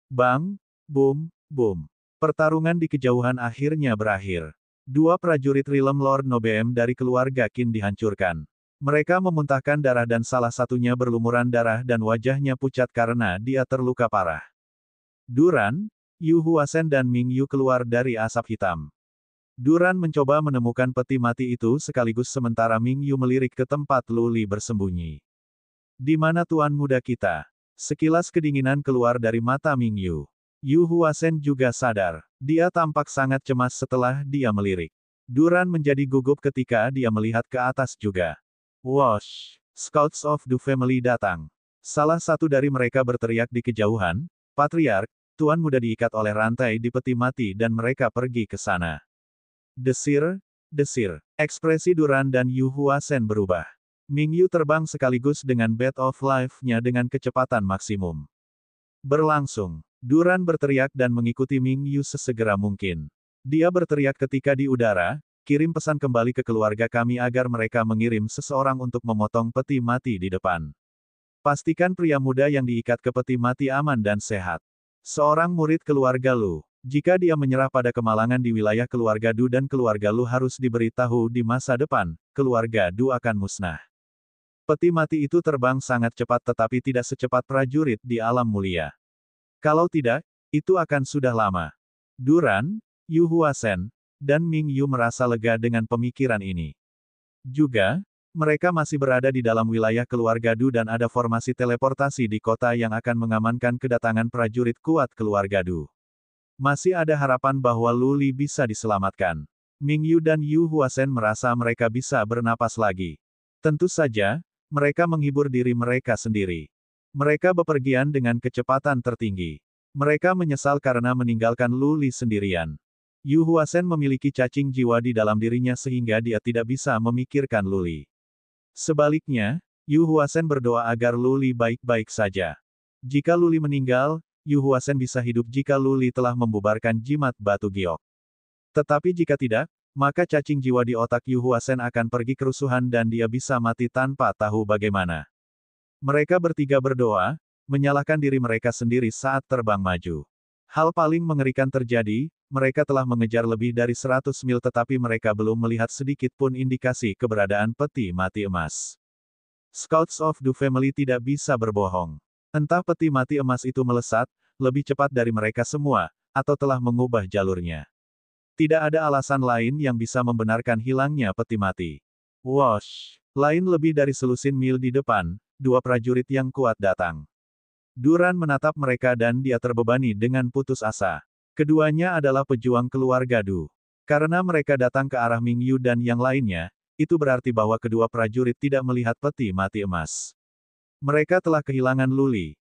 Bang, boom, boom. Pertarungan di kejauhan akhirnya berakhir. Dua prajurit Realm Lord Nobeem dari keluarga Qin dihancurkan. Mereka memuntahkan darah dan salah satunya berlumuran darah dan wajahnya pucat karena dia terluka parah. Duran, Yu Huasen dan Ming Yu keluar dari asap hitam. Duran mencoba menemukan peti mati itu sekaligus sementara Ming Yu melirik ke tempat Luli bersembunyi. Di mana tuan muda kita? Sekilas kedinginan keluar dari mata Ming Yu. Yu Huasen juga sadar. Dia tampak sangat cemas setelah dia melirik. Duran menjadi gugup ketika dia melihat ke atas juga. Wosh! Scouts of the Family datang. Salah satu dari mereka berteriak di kejauhan, Patriark, tuan muda diikat oleh rantai di peti mati dan mereka pergi ke sana. Desir, desir. Ekspresi Duran dan Yu Huasen berubah. Ming Yu terbang sekaligus dengan Bat of Life-nya dengan kecepatan maksimum. Berlangsung. Duran berteriak dan mengikuti Ming Yu sesegera mungkin. Dia berteriak ketika di udara, kirim pesan kembali ke keluarga kami agar mereka mengirim seseorang untuk memotong peti mati di depan. Pastikan pria muda yang diikat ke peti mati aman dan sehat. Seorang murid keluarga Lu. Jika dia menyerah pada kemalangan di wilayah keluarga Du dan keluarga Lu harus diberitahu di masa depan, keluarga Du akan musnah. Peti mati itu terbang sangat cepat tetapi tidak secepat prajurit di alam mulia. Kalau tidak, itu akan sudah lama. Duran, Yu Huasen, dan Ming Yu merasa lega dengan pemikiran ini. Juga, mereka masih berada di dalam wilayah keluarga Du dan ada formasi teleportasi di kota yang akan mengamankan kedatangan prajurit kuat keluarga Du. Masih ada harapan bahwa Luli bisa diselamatkan. Ming Yu dan Yu Huasen merasa mereka bisa bernapas lagi. Tentu saja, mereka menghibur diri mereka sendiri. Mereka bepergian dengan kecepatan tertinggi. Mereka menyesal karena meninggalkan Lu Li sendirian. Yu Huasen memiliki cacing jiwa di dalam dirinya sehingga dia tidak bisa memikirkan Lu Li. Sebaliknya, Yu Huasen berdoa agar Lu Li baik-baik saja. Jika Lu Li meninggal, Yu Huasen bisa hidup jika Lu Li telah membubarkan jimat batu giok. Tetapi jika tidak, maka cacing jiwa di otak Yu Huasen akan pergi kerusuhan dan dia bisa mati tanpa tahu bagaimana. Mereka bertiga berdoa, menyalahkan diri mereka sendiri saat terbang maju. Hal paling mengerikan terjadi, mereka telah mengejar lebih dari 100 mil tetapi mereka belum melihat sedikit pun indikasi keberadaan peti mati emas. Scouts of the Family tidak bisa berbohong. Entah peti mati emas itu melesat, lebih cepat dari mereka semua, atau telah mengubah jalurnya. Tidak ada alasan lain yang bisa membenarkan hilangnya peti mati. Wosh! Lain lebih dari selusin mil di depan, dua prajurit yang kuat datang. Duran menatap mereka dan dia terbebani dengan putus asa. Keduanya adalah pejuang keluarga Du. Karena mereka datang ke arah Ming Yu dan yang lainnya, itu berarti bahwa kedua prajurit tidak melihat peti mati emas. Mereka telah kehilangan Lu Li.